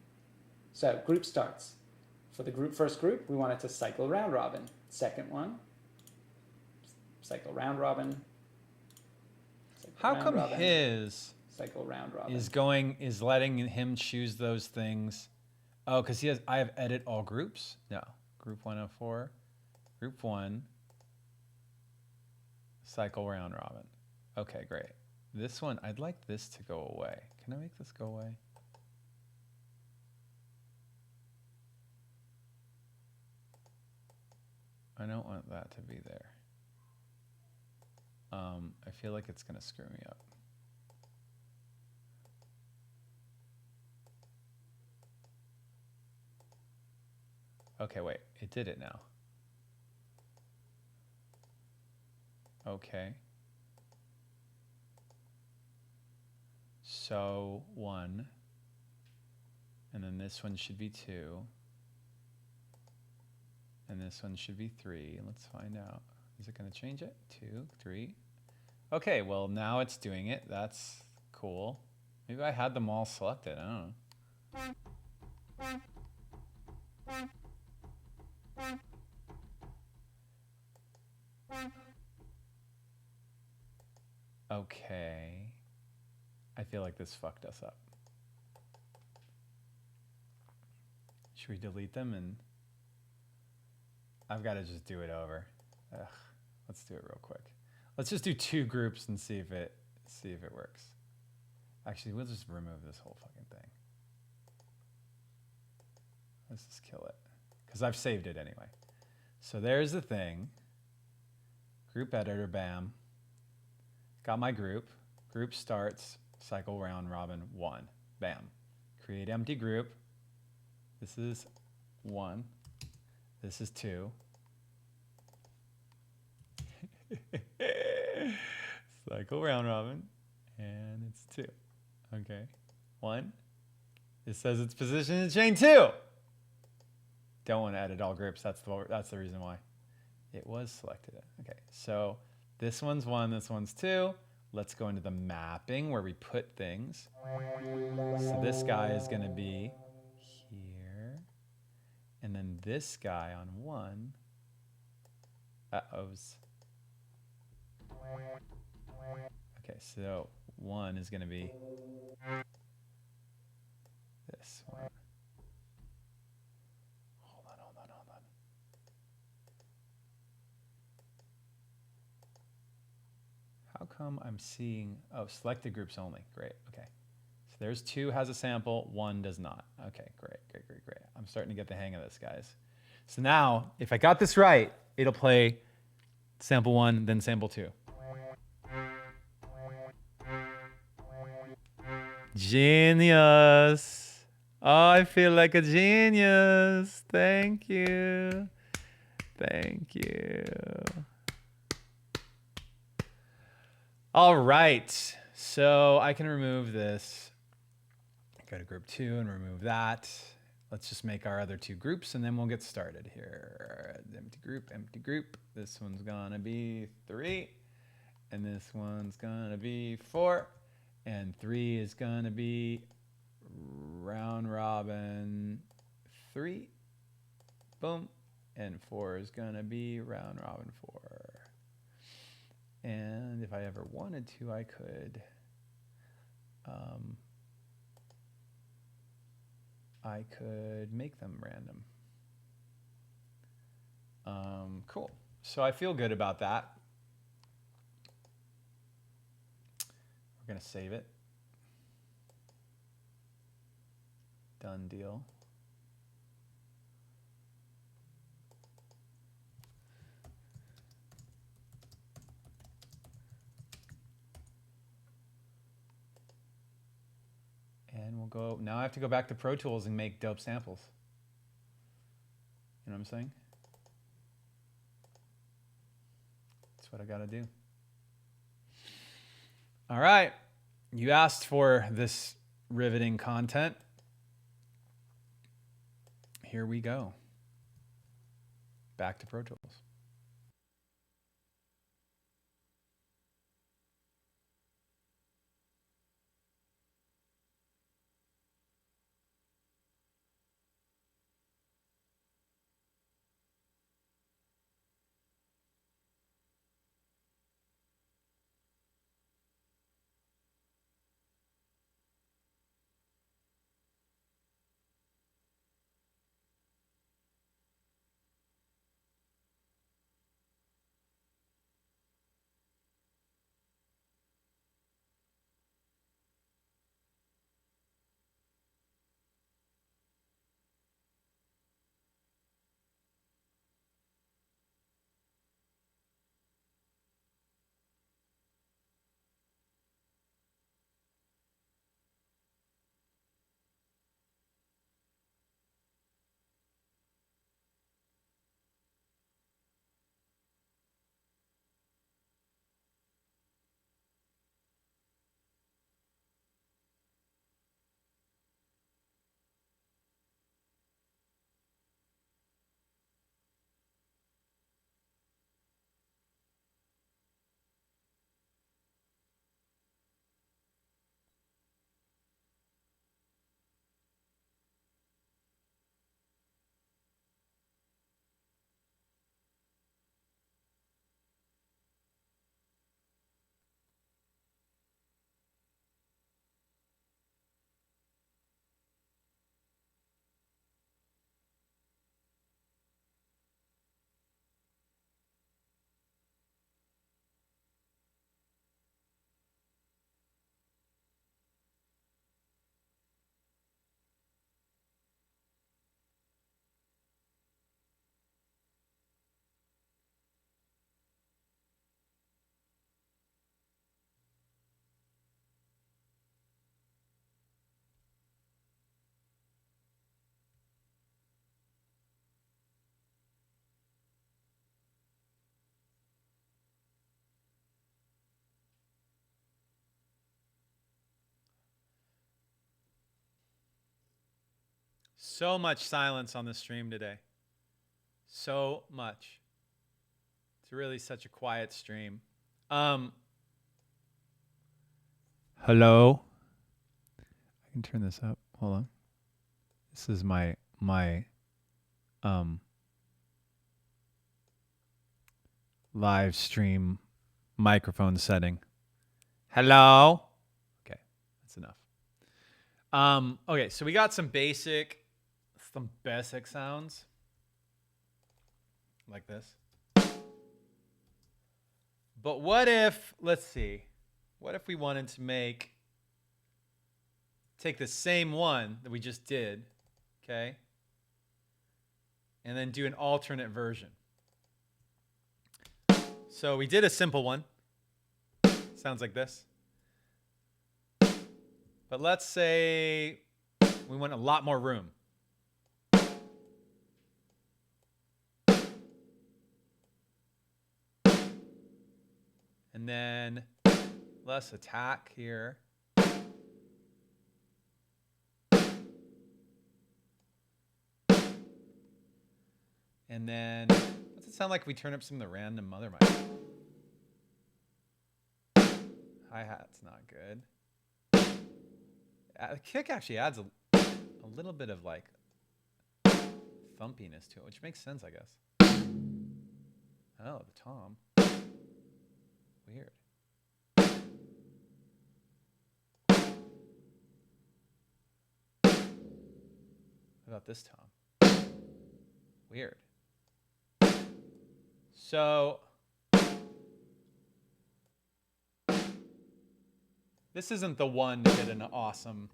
So group starts. For the first group, we want it to cycle round robin. Second one, cycle round robin. Cycle How round come robin, his cycle round robin. is letting him choose those things? Oh, because I have edit all groups? No. Group 104. Group 1. Cycle round robin. Okay, great. This one, I'd like this to go away. Can I make this go away? I don't want that to be there. I feel like it's gonna screw me up. Okay, wait, it did it now. Okay. So 1, and then this one should be 2, and this one should be 3. Let's find out. Is it going to change it? 2, 3. Okay, well now it's doing it. That's cool. Maybe I had them all selected. I don't know. Okay. I feel like this fucked us up. Should we delete them? And I've got to just do it over. Ugh. Let's do it real quick. Let's just do 2 groups and see if it works. Actually, we'll just remove this whole fucking thing. Let's just kill it, because I've saved it anyway. So there's the thing. Group editor, bam. Got my group. Group starts, cycle round robin 1. Bam. Create empty group. This is 1. This is 2. Cycle round robin, and it's 2. Okay. 1. It says it's positioned in chain 2. Don't want to edit all groups. That's the reason why it was selected. Okay. So this one's 1. This one's 2. Let's go into the mapping where we put things. So this guy is going to be here, and then this guy on 1. Uh-ohs. Okay, so 1 is going to be this one. Hold on. How come I'm seeing, selected groups only. Great, okay. So there's 2 has a sample, 1 does not. Okay, great. I'm starting to get the hang of this, guys. So now, if I got this right, it'll play sample 1, then sample 2. Genius. Oh, I feel like a genius. Thank you. All right. So I can remove this. Go to group 2 and remove that. Let's just make our other 2 groups and then we'll get started here. Empty group. This one's gonna be 3. And this one's gonna be 4. And 3 is gonna be round robin 3. Boom. And 4 is gonna be round robin 4. And if I ever wanted to, I could make them random. Cool. So I feel good about that. We're gonna save it. Done deal. And we'll go, now I have to go back to Pro Tools and make dope samples. You know what I'm saying? That's what I gotta do. All right, you asked for this riveting content. Here we go. Back to Pro Tools. So much silence on the stream today. So much. It's really such a quiet stream. Hello. I can turn this up. Hold on. This is my live stream microphone setting. Hello. Okay, that's enough. Okay, so we got some basic sounds like this. But what if, let's see, what if we wanted to take the same one that we just did, okay, and then do an alternate version. So we did a simple one. Sounds like this. But let's say we want a lot more room. And then less attack here. And then, what's it sound like if we turn up some of the random mother mic? Hi-hat's not good. The kick actually adds a little bit of like thumpiness to it, which makes sense, I guess. Oh, the tom. Weird. What about this tom? Weird. So this isn't the one to get an awesome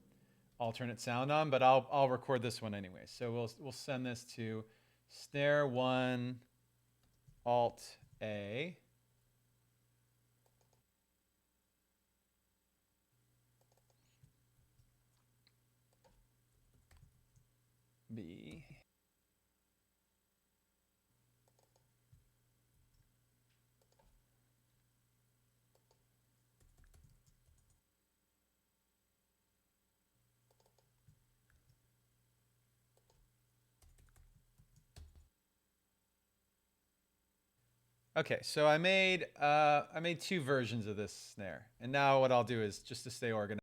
alternate sound on, but I'll record this one anyway. So we'll send this to snare 1 alt A. B. Okay, so I made 2 versions of this snare, and now what I'll do is, just to stay organized,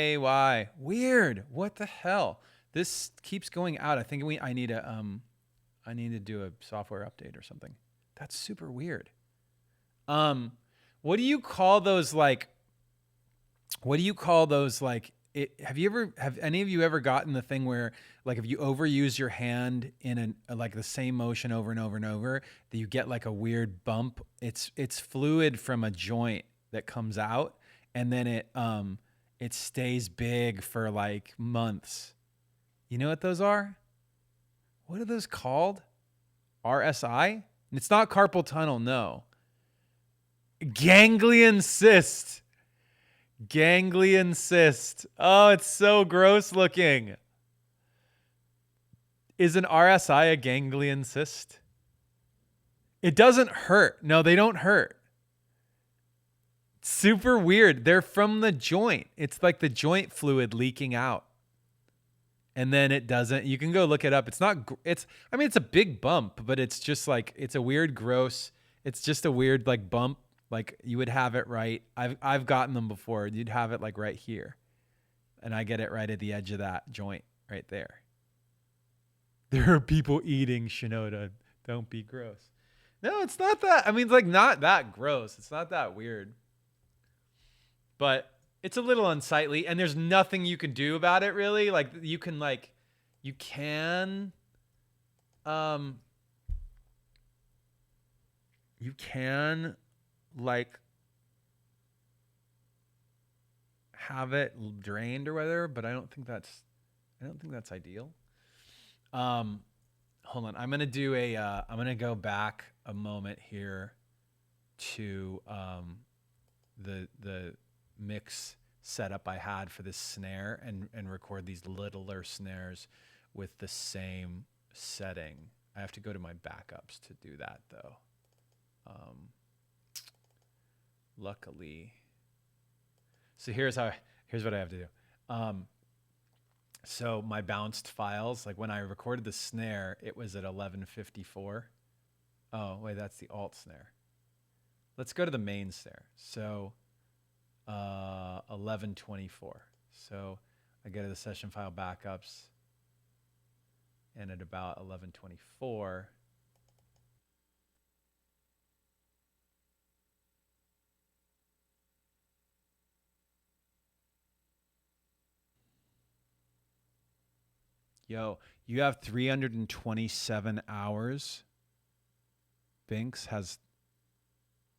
AY. Weird. What the hell? This keeps going out. I think I need to do a software update or something. That's super weird. What do you call those like have any of you ever gotten the thing where like if you overuse your hand in like the same motion over and over and over, that you get like a weird bump? It's fluid from a joint that comes out, and then it stays big for like months. You know what those are? What are those called? RSI? It's not carpal tunnel, no. Ganglion cyst. Ganglion cyst. Oh, it's so gross looking. Is an RSI a ganglion cyst? It doesn't hurt. No, they don't hurt. Super weird. They're from the joint. It's like the joint fluid leaking out. And then it doesn't. You can go look it up. It's a big bump, but it's just like, it's a weird, gross, it's just a weird like bump. Like you would have it right. I've gotten them before. You'd have it like right here. And I get it right at the edge of that joint right there. There are people eating Shinoda. Don't be gross. No, it's not that. I mean, it's like not that gross. It's not that weird. But it's a little unsightly, and there's nothing you can do about it really. Like you can have it drained or whatever, but I don't think that's ideal. Hold on. I'm going to go back a moment here to the mix setup I had for this snare and record these littler snares with the same setting. I have to go to my backups to do that though. Luckily. So here's what I have to do. So my bounced files, like when I recorded the snare, it was at 1154. Oh, wait, that's the alt snare. Let's go to the main snare. So 1124. So I go to the session file backups, and at about 1124, yo, you have 327 hours. Binks has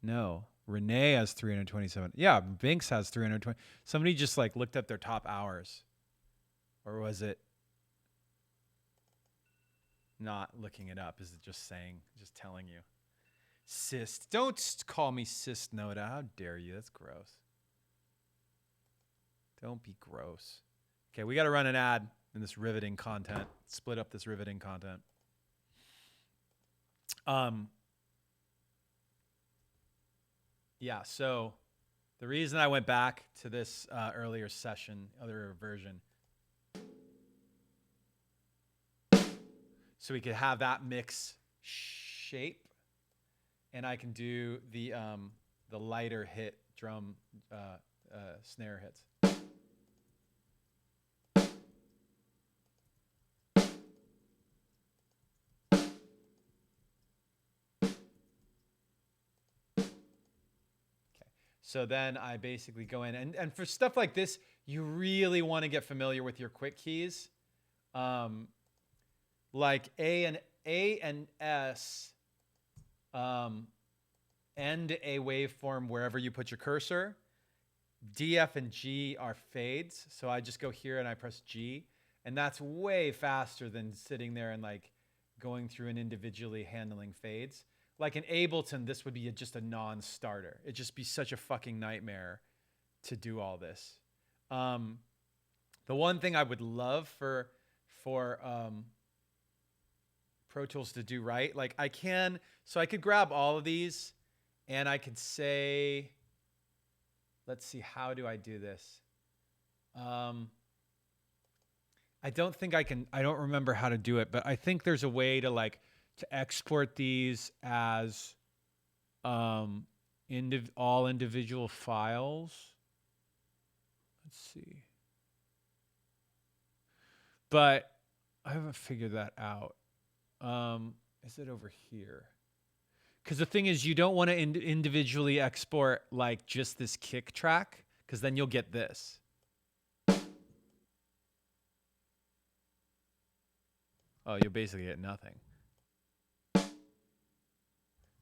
no. Renee has 327. Yeah, Binks has 320. Somebody just like looked up their top hours. Or was it not looking it up? Is it just telling you? Cyst. Don't call me cyst Noda. How dare you? That's gross. Don't be gross. Okay, we got to run an ad in this riveting content. Split up this riveting content. Yeah, so the reason I went back to this earlier version, so we could have that mix shape, and I can do the lighter hit drum snare hits. So then I basically go in, and for stuff like this, you really want to get familiar with your quick keys. Like A and S end a waveform wherever you put your cursor. D, F, and G are fades. So I just go here and I press G, and that's way faster than sitting there and like going through and individually handling fades. Like in Ableton, this would be just a non-starter. It'd just be such a fucking nightmare to do all this. The one thing I would love for Pro Tools to do right, like I could grab all of these and I could say, let's see, how do I do this? I don't think I can, I don't remember how to do it, but I think there's a way to like, to export these as all individual files. Let's see. But I haven't figured that out. Is it over here? Because the thing is, you don't want to individually export like just this kick track, because then you'll get this. Oh, you'll basically get nothing.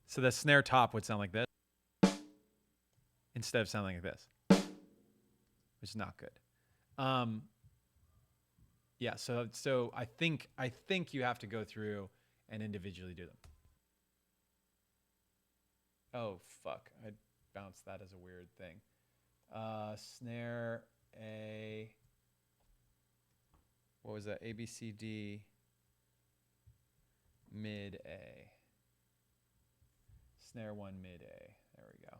So the snare top would sound like this instead of sounding like this, which is not good. Yeah, so I think you have to go through and individually do them. Oh fuck, I bounced that as a weird thing. Snare A. What was that? A, B, C, D. Mid A. Snare 1, mid A. There we go.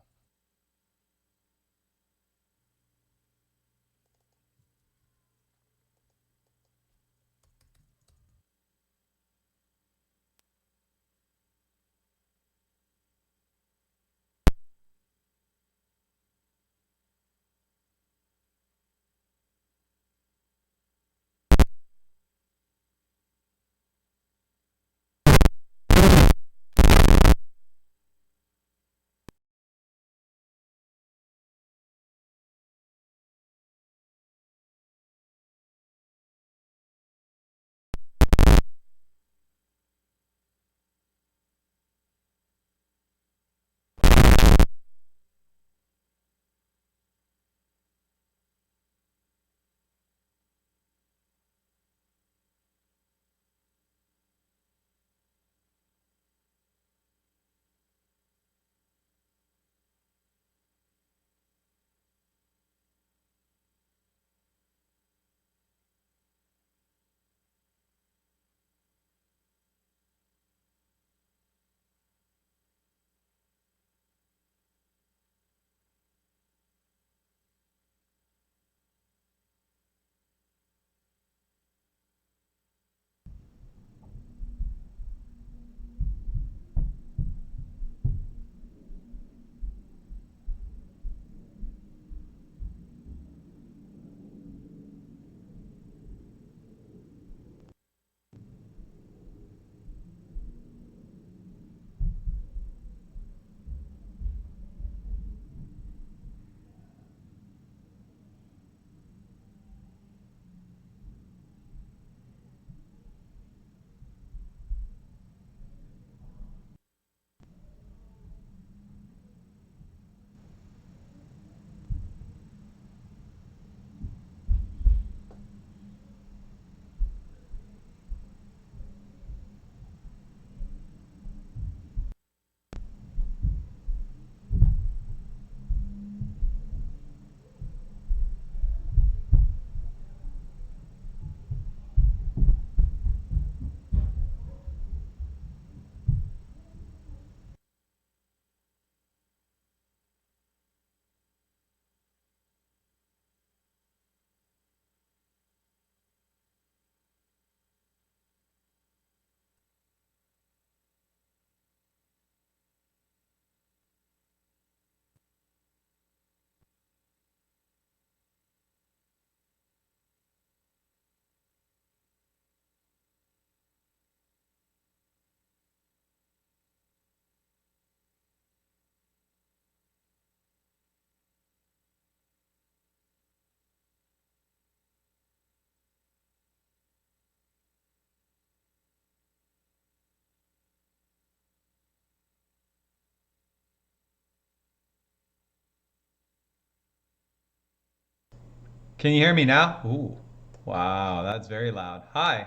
Can you hear me now? Ooh, wow, that's very loud. Hi.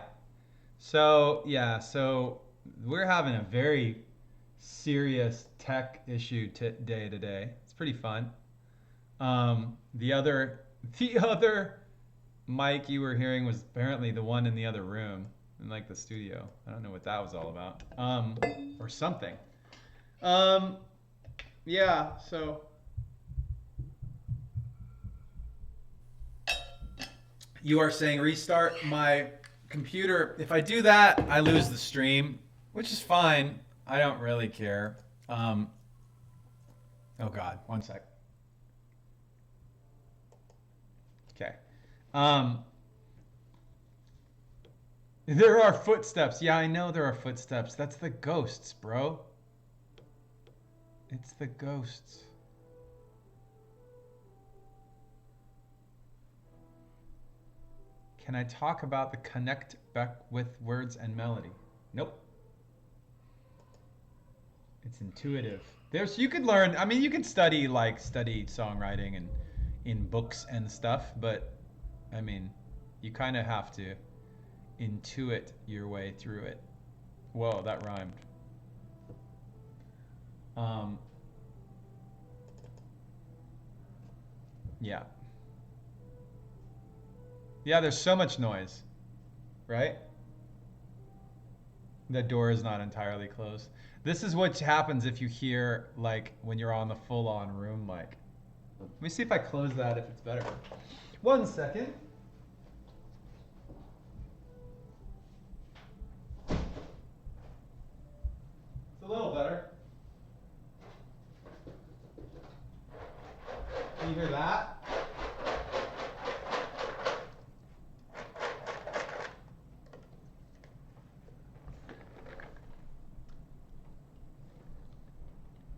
So, yeah, so we're having a very serious tech issue day today. It's pretty fun. The other the other mic you were hearing was apparently the one in the other room in like the studio. I don't know what that was all about. Or something. Um, yeah, so you are saying restart my computer. If I do that, I lose the stream, which is fine. I don't really care. Oh God, one sec. Okay. Um, There are footsteps. Yeah, I know there are footsteps. That's the ghosts, bro. It's the ghosts. Can I talk about the connect back with words and melody? Nope. It's intuitive. There's you could learn. I mean, you can study songwriting and in books and stuff, but I mean, you kind of have to intuit your way through it. Whoa, that rhymed. Um, yeah. Yeah, there's so much noise, right? The door is not entirely closed. This is what happens if you hear like when you're on the full-on room mic. Let me see if I close that if it's better. 1 second. It's a little better. Can you hear that?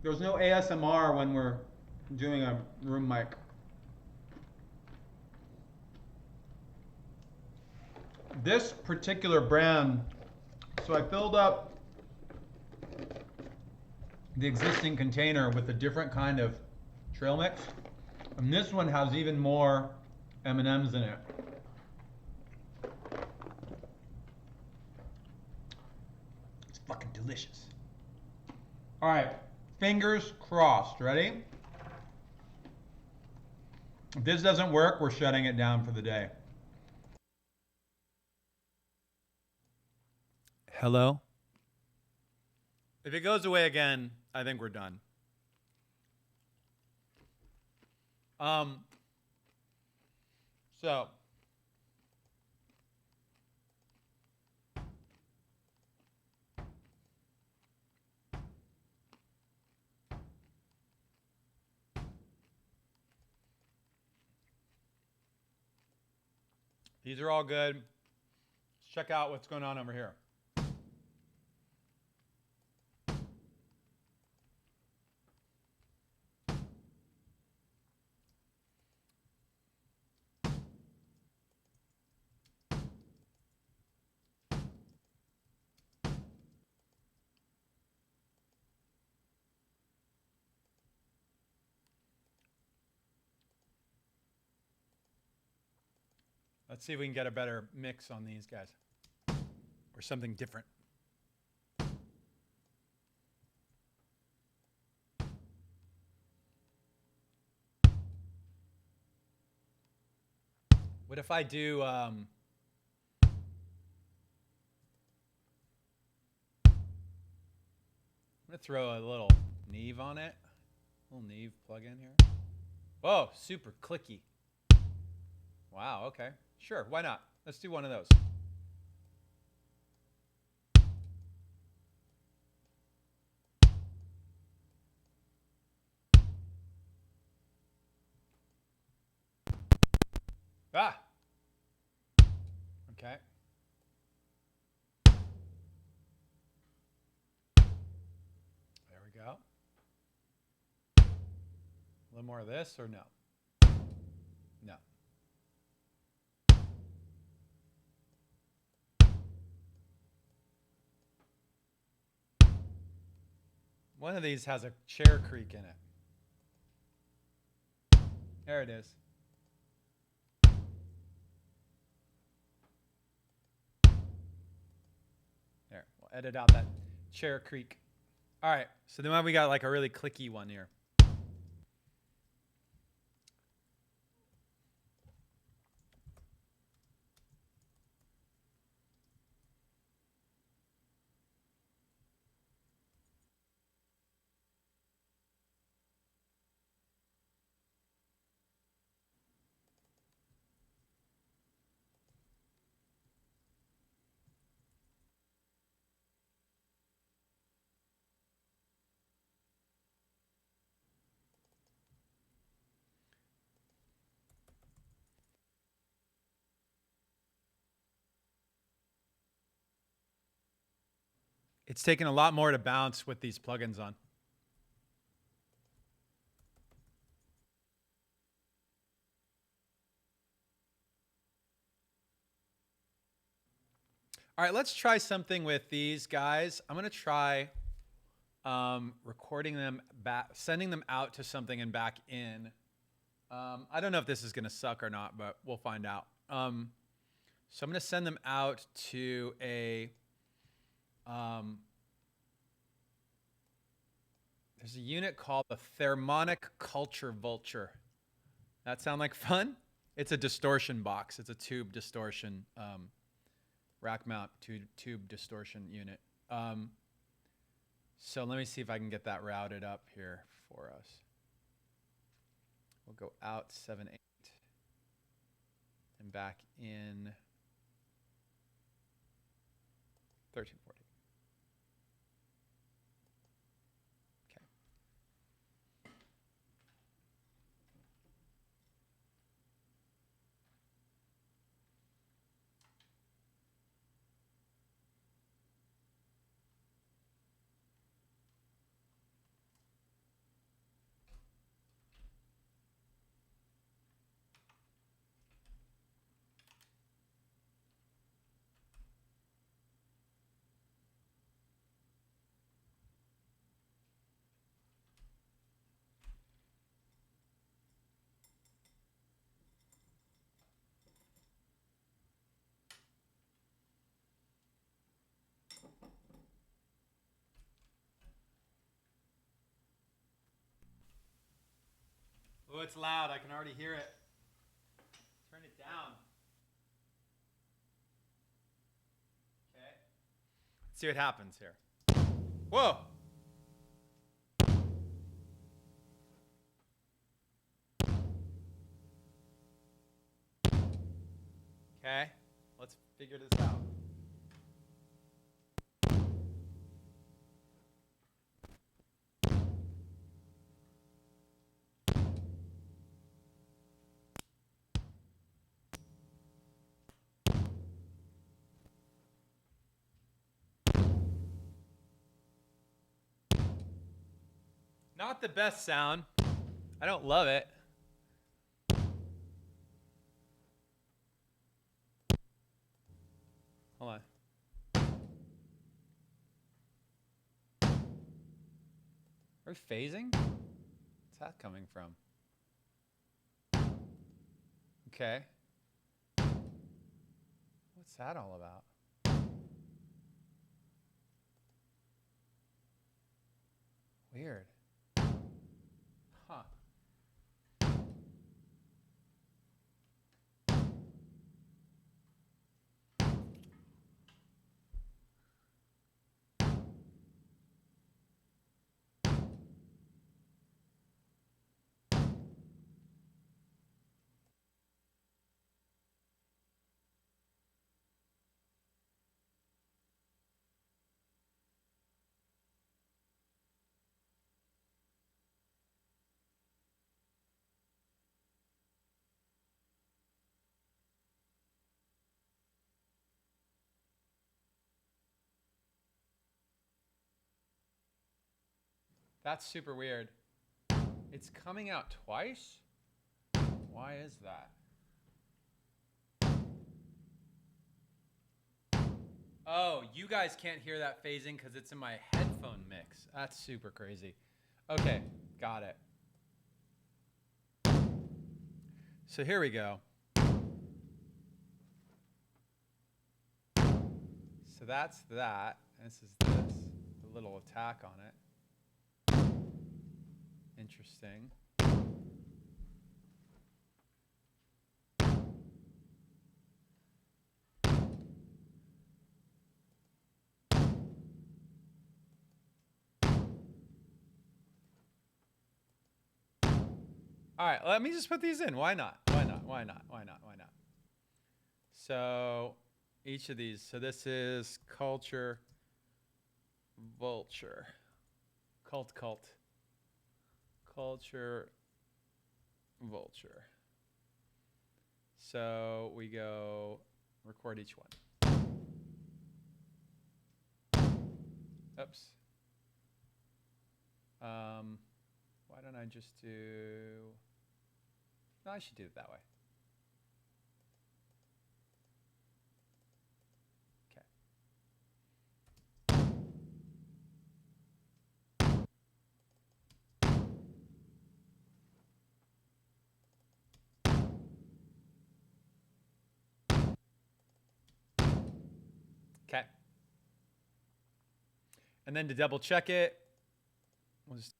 There's no ASMR when we're doing a room mic. This particular brand, so I filled up the existing container with a different kind of trail mix, and this one has even more M&Ms in it. It's fucking delicious. All right, fingers crossed. Ready? If this doesn't work, we're shutting it down for the day. Hello? If it goes away again, I think we're done. So these are all good. Let's check out what's going on over here. Let's see if we can get a better mix on these guys. Or something different. What if I do I'm gonna throw a little Neve on it. A little Neve plug-in here. Oh, super clicky. Wow, okay. Sure, why not? Let's do one of those. Ah! Okay. There we go. A little more of this or no? No. One of these has a chair creak in it. There it is. There, we'll edit out that chair creak. All right, so then we got like a really clicky one here. It's taken a lot more to bounce with these plugins on. All right, let's try something with these guys. I'm going to try recording them back, sending them out to something and back in. I don't know if this is going to suck or not, but we'll find out. So I'm going to send them out to a, there's a unit called the Thermonic Culture Vulture. That sound like fun? It's a distortion box. It's a tube distortion, rack mount tube distortion unit. So let me see if I can get that routed up here for us. We'll go out 7, 8 and back in 13, 14. Okay. Oh, it's loud. I can already hear it. Turn it down. Okay. Let's see what happens here. Whoa. Okay. Let's figure this out. Not the best sound. I don't love it. Hold on. Are we phasing? What's that coming from? Okay. What's that all about? Weird. Huh. That's super weird. It's coming out twice? Why is that? Oh, you guys can't hear that phasing because it's in my headphone mix. That's super crazy. Okay, got it. So here we go. So that's that. This is this. The little attack on it. Interesting. All right, let me just put these in. Why not? Why not? Why not? Why not? Why not? So each of these. So this is culture, vulture, cult, culture, vulture. So we go record each one. Oops. Why don't I just do... No, I should do it that way. Okay. And then to double check it, we'll just...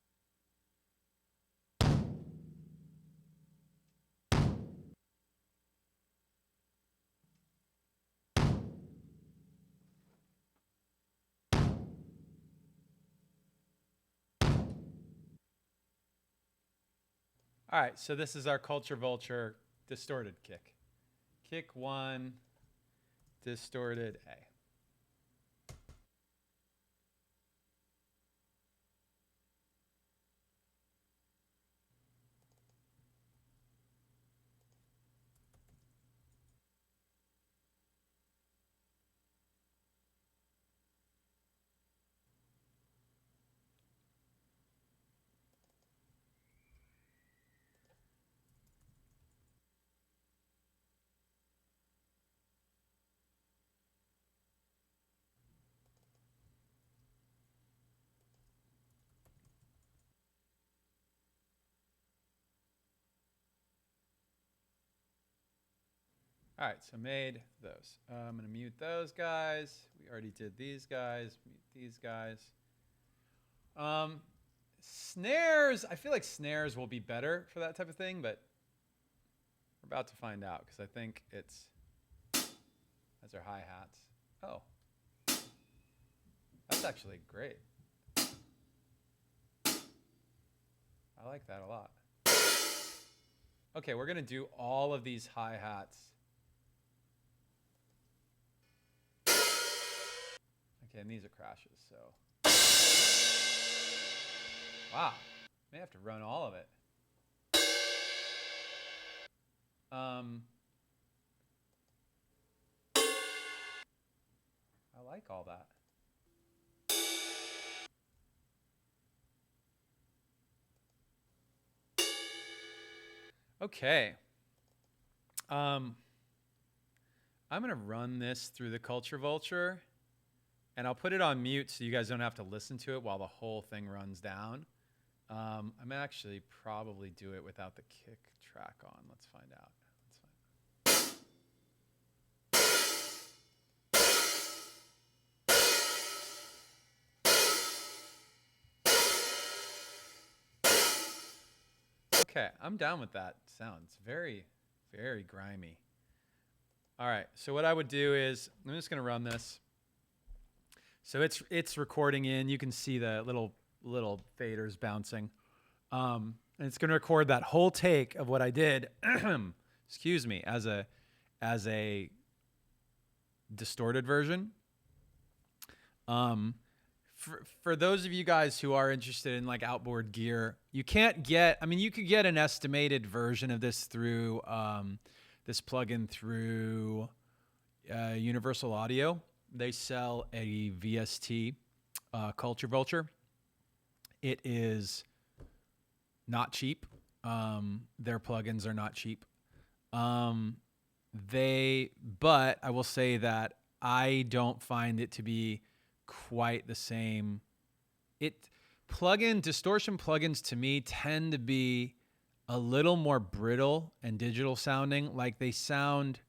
All right, so this is our Culture Vulture distorted kick. Kick 1, distorted A. All right, so made those. I'm going to mute those guys. We already did these guys. Mute these guys. Snares, I feel like snares will be better for that type of thing, but we're about to find out because I think it's... Those are hi-hats. Oh. That's actually great. I like that a lot. Okay, we're going to do all of these hi-hats. Okay, and these are crashes, so... Wow. May have to run all of it. I like all that. Okay. I'm going to run this through the Culture Vulture, and I'll put it on mute so you guys don't have to listen to it while the whole thing runs down. I'm actually probably do it without the kick track on. Let's find out. Okay, I'm down with that sound. It's very, very grimy. All right, so what I would do is, I'm just gonna run this. So it's recording in. You can see the little faders bouncing. And it's gonna record that whole take of what I did, excuse me, as a distorted version. For those of you guys who are interested in like outboard gear, you can't get, I mean, you could get an estimated version of this through this plugin through Universal Audio. They sell a VST Culture Vulture. It is not cheap. Their plugins are not cheap. But I will say that I don't find it to be quite the same. Distortion plugins to me tend to be a little more brittle and digital sounding. Like they sound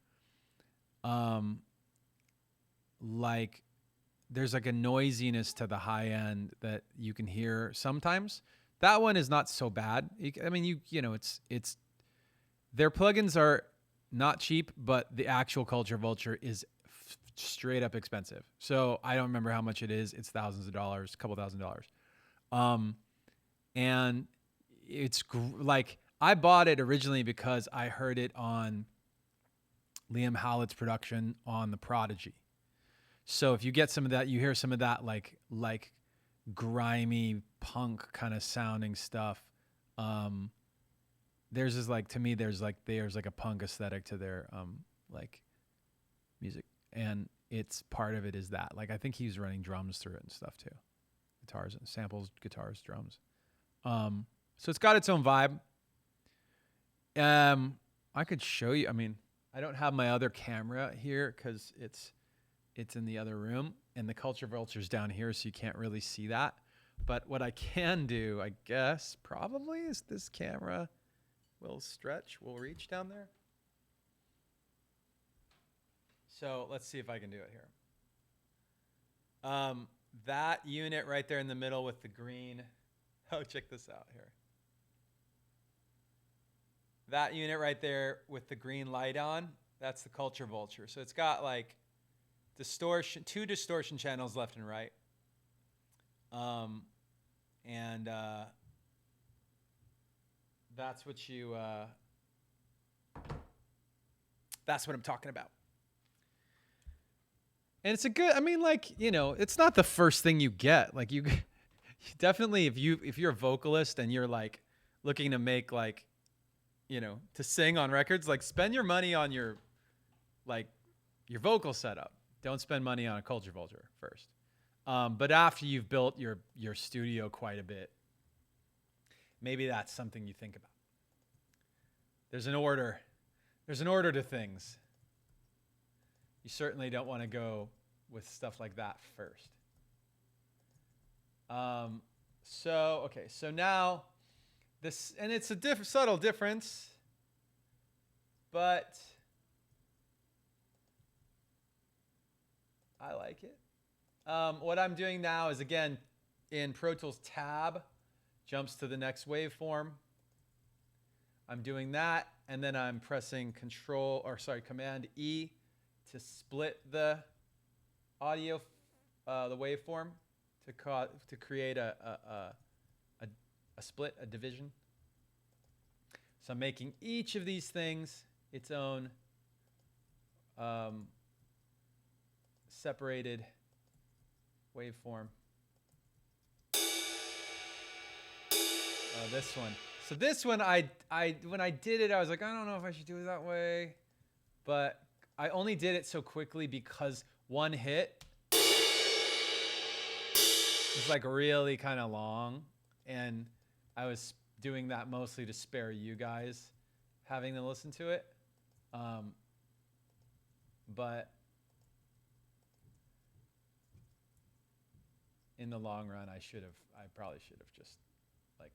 like there's like a noisiness to the high end that you can hear sometimes. That one is not so bad. I mean, you know, it's their plugins are not cheap, but the actual Culture Vulture is straight up expensive. So I don't remember how much it is. It's thousands of dollars, a couple $1,000s. And it's like I bought it originally because I heard it on Liam Howlett's production on The Prodigy. So if you get some of that, you hear some of that like grimy punk kind of sounding stuff. Theirs is like, to me, there's like a punk aesthetic to their like music, and it's part of it is that like I think he's running drums through it and stuff too. guitars, samples, guitars, drums. So it's got its own vibe. I could show you. I mean, I don't have my other camera here because it's in the other room, and the Culture Vulture's down here, so you can't really see that. But what I can do, I guess, probably is this camera will reach down there. So let's see if I can do it here. That unit right there in the middle with the green. Oh, check this out here. That unit right there with the green light on, that's the Culture Vulture. So it's got like distortion, 2 distortion channels left and right. That's what you, that's what I'm talking about. And it's a good, I mean, like, you know, it's not the first thing you get. Like you definitely, if you're a vocalist and you're like looking to make like, you know, to sing on records, like spend your money on your vocal setup. Don't spend money on a Culture Vulture first. But after you've built your studio quite a bit, maybe that's something you think about. There's an order to things. You certainly don't want to go with stuff like that first. So now this, and it's a subtle difference, but I like it. What I'm doing now is, again, in Pro Tools tab, jumps to the next waveform. I'm doing that, and then I'm pressing Command E to split the audio, the waveform, to create a split, a division. So I'm making each of these things its own separated waveform. This one. So this one, I when I did it, I was like, I don't know if I should do it that way, but I only did it so quickly because one hit is like really kind of long, and I was doing that mostly to spare you guys having to listen to it. But in the long run, I probably should have just like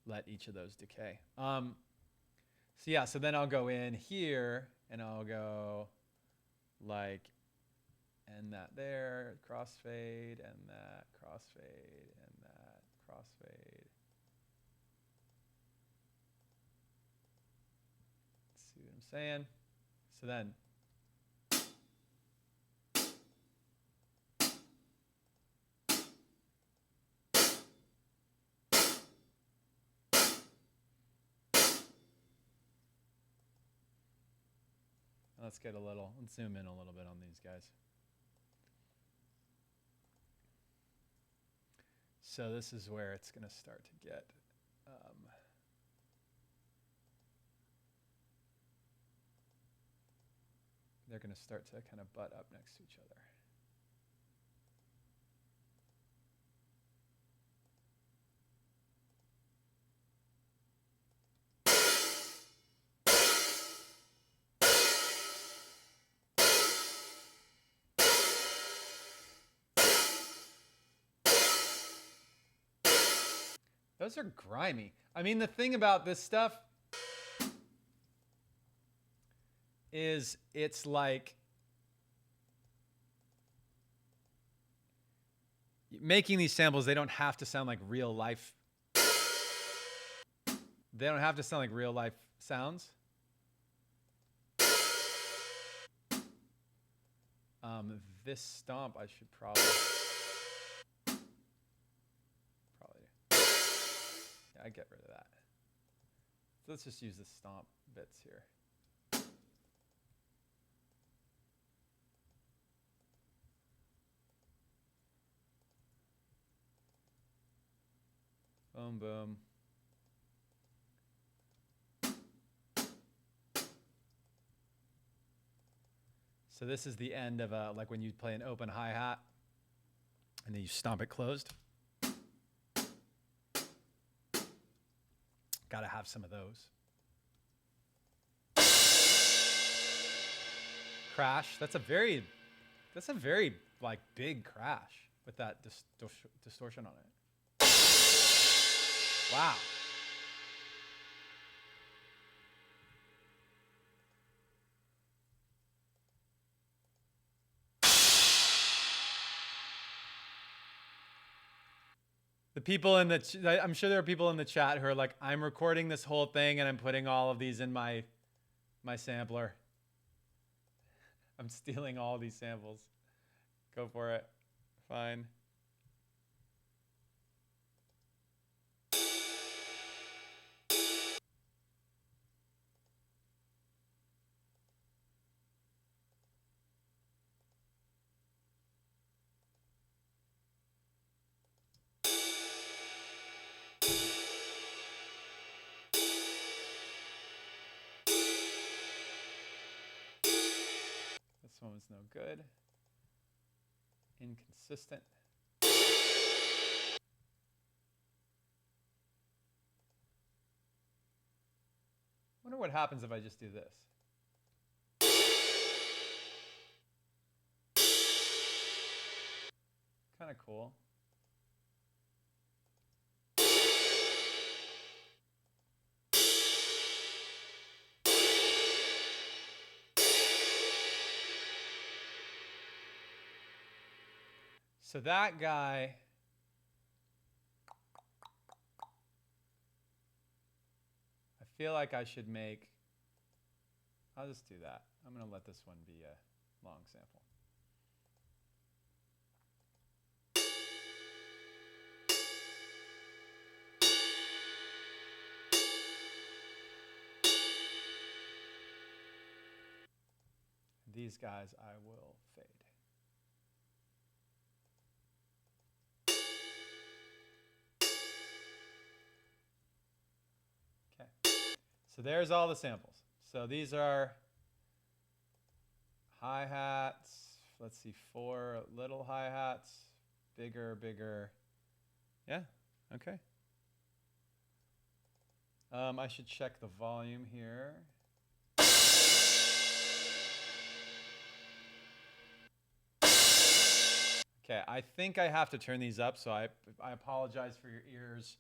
let each of those decay. So then I'll go in here and I'll go like, and that there, crossfade, and that, crossfade, and that, crossfade. See what I'm saying? So then, let's zoom in a little bit on these guys. So this is where it's going to start to get, they're going to start to kind of butt up next to each other. Those are grimy. I mean, the thing about this stuff is it's like making these samples, they don't have to sound like real life. They don't have to sound like real life sounds. This stomp I should probably I get rid of that. So let's just use the stomp bits here. Boom, boom. So this is the end of like when you play an open hi-hat. And then you stomp it closed. Got to have some of those. Crash. That's a very like big crash with that distortion on it. Wow. The people in the, I'm sure there are people in the chat who are like, I'm recording this whole thing and I'm putting all of these in my sampler. I'm stealing all these samples. Go for it. Fine. This one was no good. Inconsistent. Wonder what happens if I just do this. Kind of cool. So that guy, I feel like I should make, I'll just do that. I'm going to let this one be a long sample. These guys I will fade. Okay. So there's all the samples. So these are hi-hats. Let's see, 4 little hi-hats. Bigger, bigger. Yeah, okay. I should check the volume here. Okay, I think I have to turn these up, so I apologize for your ears.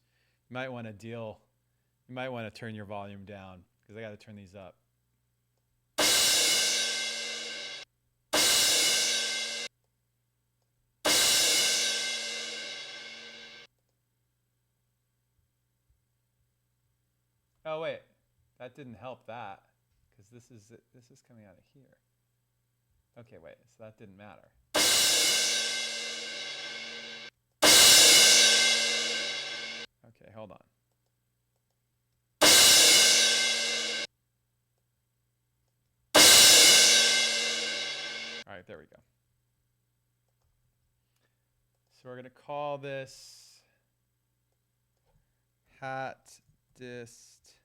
You might want to turn your volume down because I got to turn these up. Oh wait, that didn't help that because this is coming out of here. Okay, wait, so that didn't matter. Okay, hold on. All right, there we go. So we're going to call this hat dist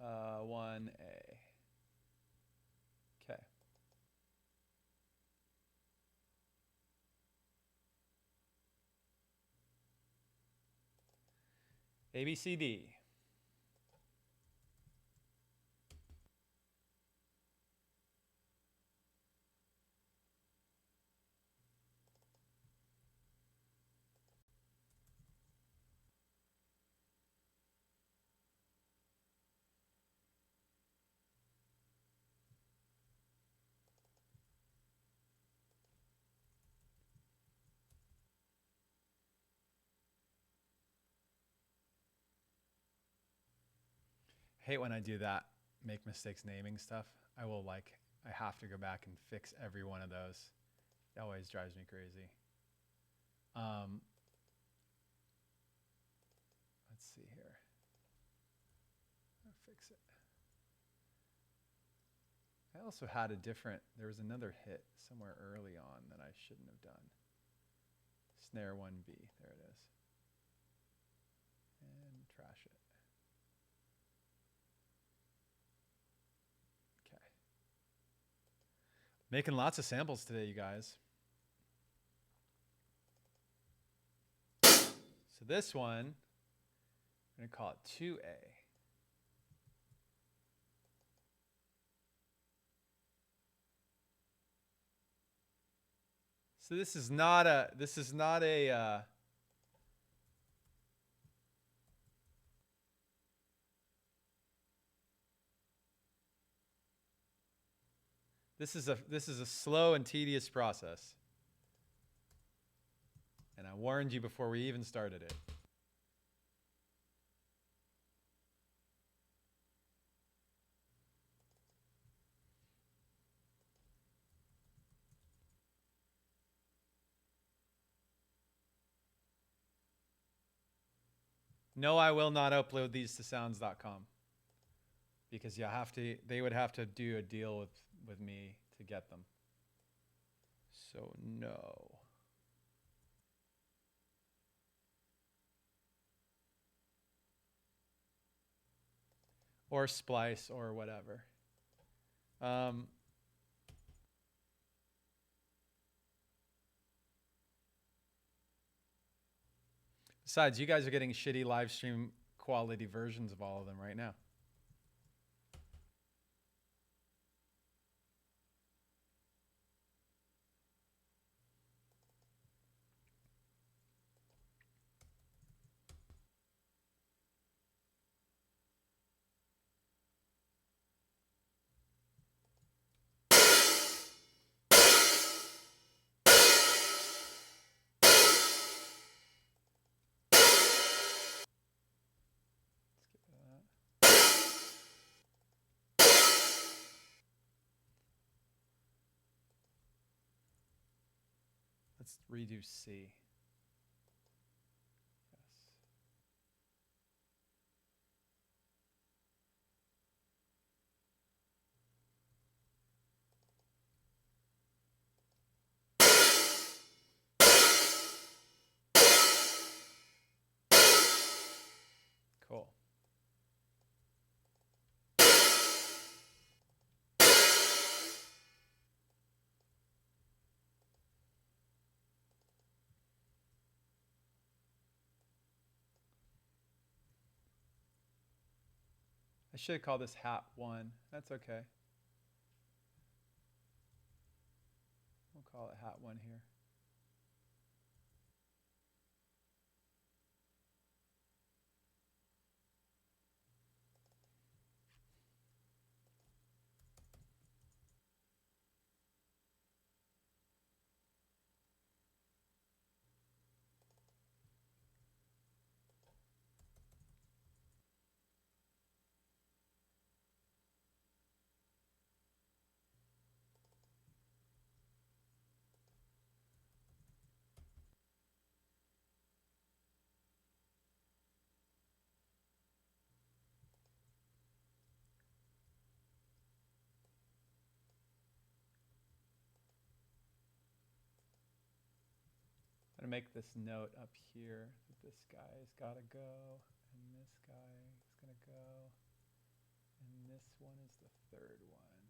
1A. Okay. ABCD. Hate when I do that, make mistakes naming stuff. I have to go back and fix every one of those. It always drives me crazy. Let's see here. I'll fix it. I also had there was another hit somewhere early on that I shouldn't have done. Snare 1B, there it is. And trash it. Making lots of samples today, you guys. So this one, I'm going to call it 2A. So this is not a this is not a this is a slow and tedious process. And I warned you before we even started it. No, I will not upload these to sounds.com because they would have to do a deal with me to get them. So no. Or splice or whatever. Besides, you guys are getting shitty live stream quality versions of all of them right now. Let's redo C. Yes. Cool. I should call this hat 1. That's okay. We'll call it hat 1 here. I'm going to make this note up here that this guy's got to go, and this guy is going to go, and this one is the third one.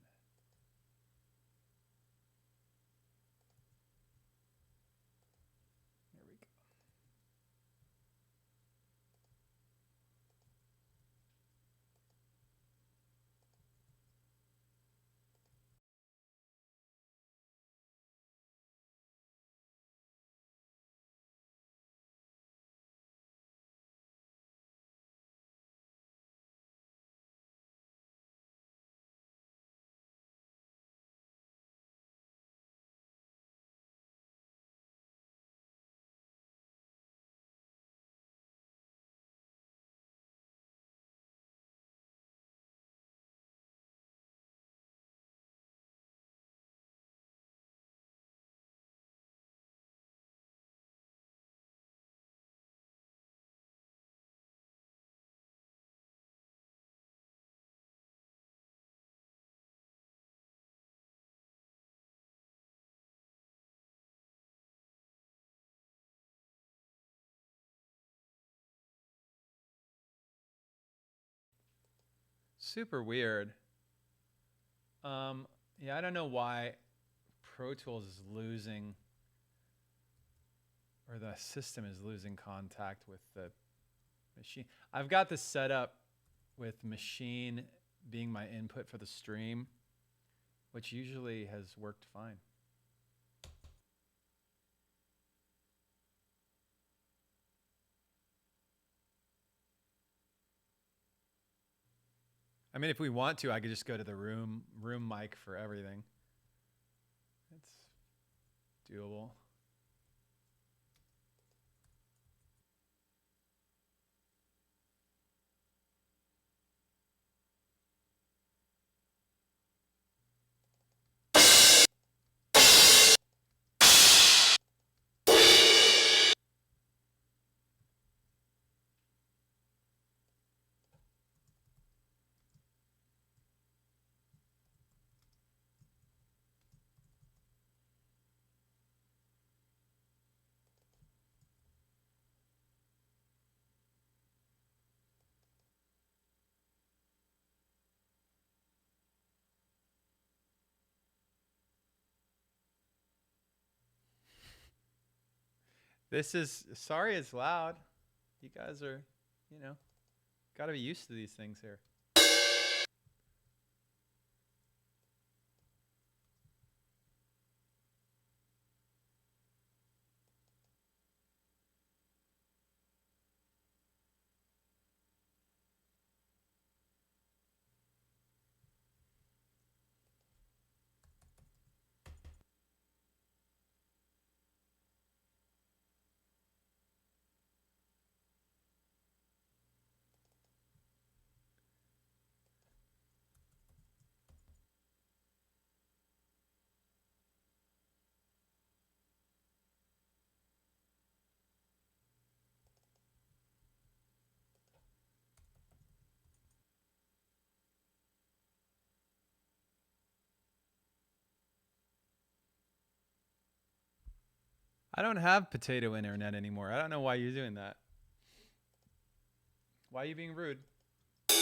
There we go. Super weird. Yeah, I don't know why Pro Tools is losing or the system is losing contact with the machine. I've got this set up with machine being my input for the stream, which usually has worked fine. I mean, if we want to, I could just go to the room mic for everything. It's doable. This is, sorry it's loud. You guys are, you know, got to be used to these things here. I don't have potato internet anymore. I don't know why you're doing that. Why are you being rude? Are you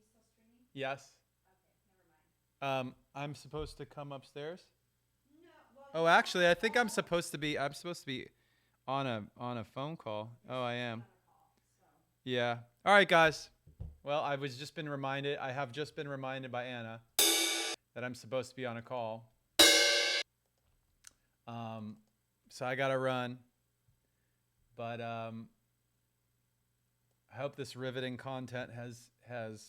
still streaming? Yes. Okay, never mind. I'm supposed to come upstairs. No, well, Oh, actually, I think I'm supposed to be on a phone call. Oh, I am. on a call, so. Yeah. All right, guys. Well, I have just been reminded by Anna that I'm supposed to be on a call. So I got to run. But I hope this riveting content has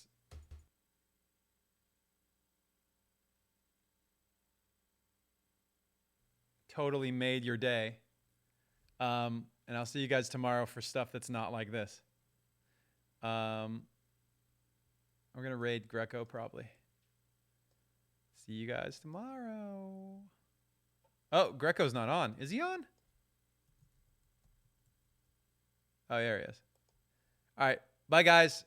totally made your day. And I'll see you guys tomorrow for stuff that's not like this. We're going to raid Greco probably. See you guys tomorrow. Oh, Greco's not on. Is he on? Oh, there he is. All right. Bye, guys.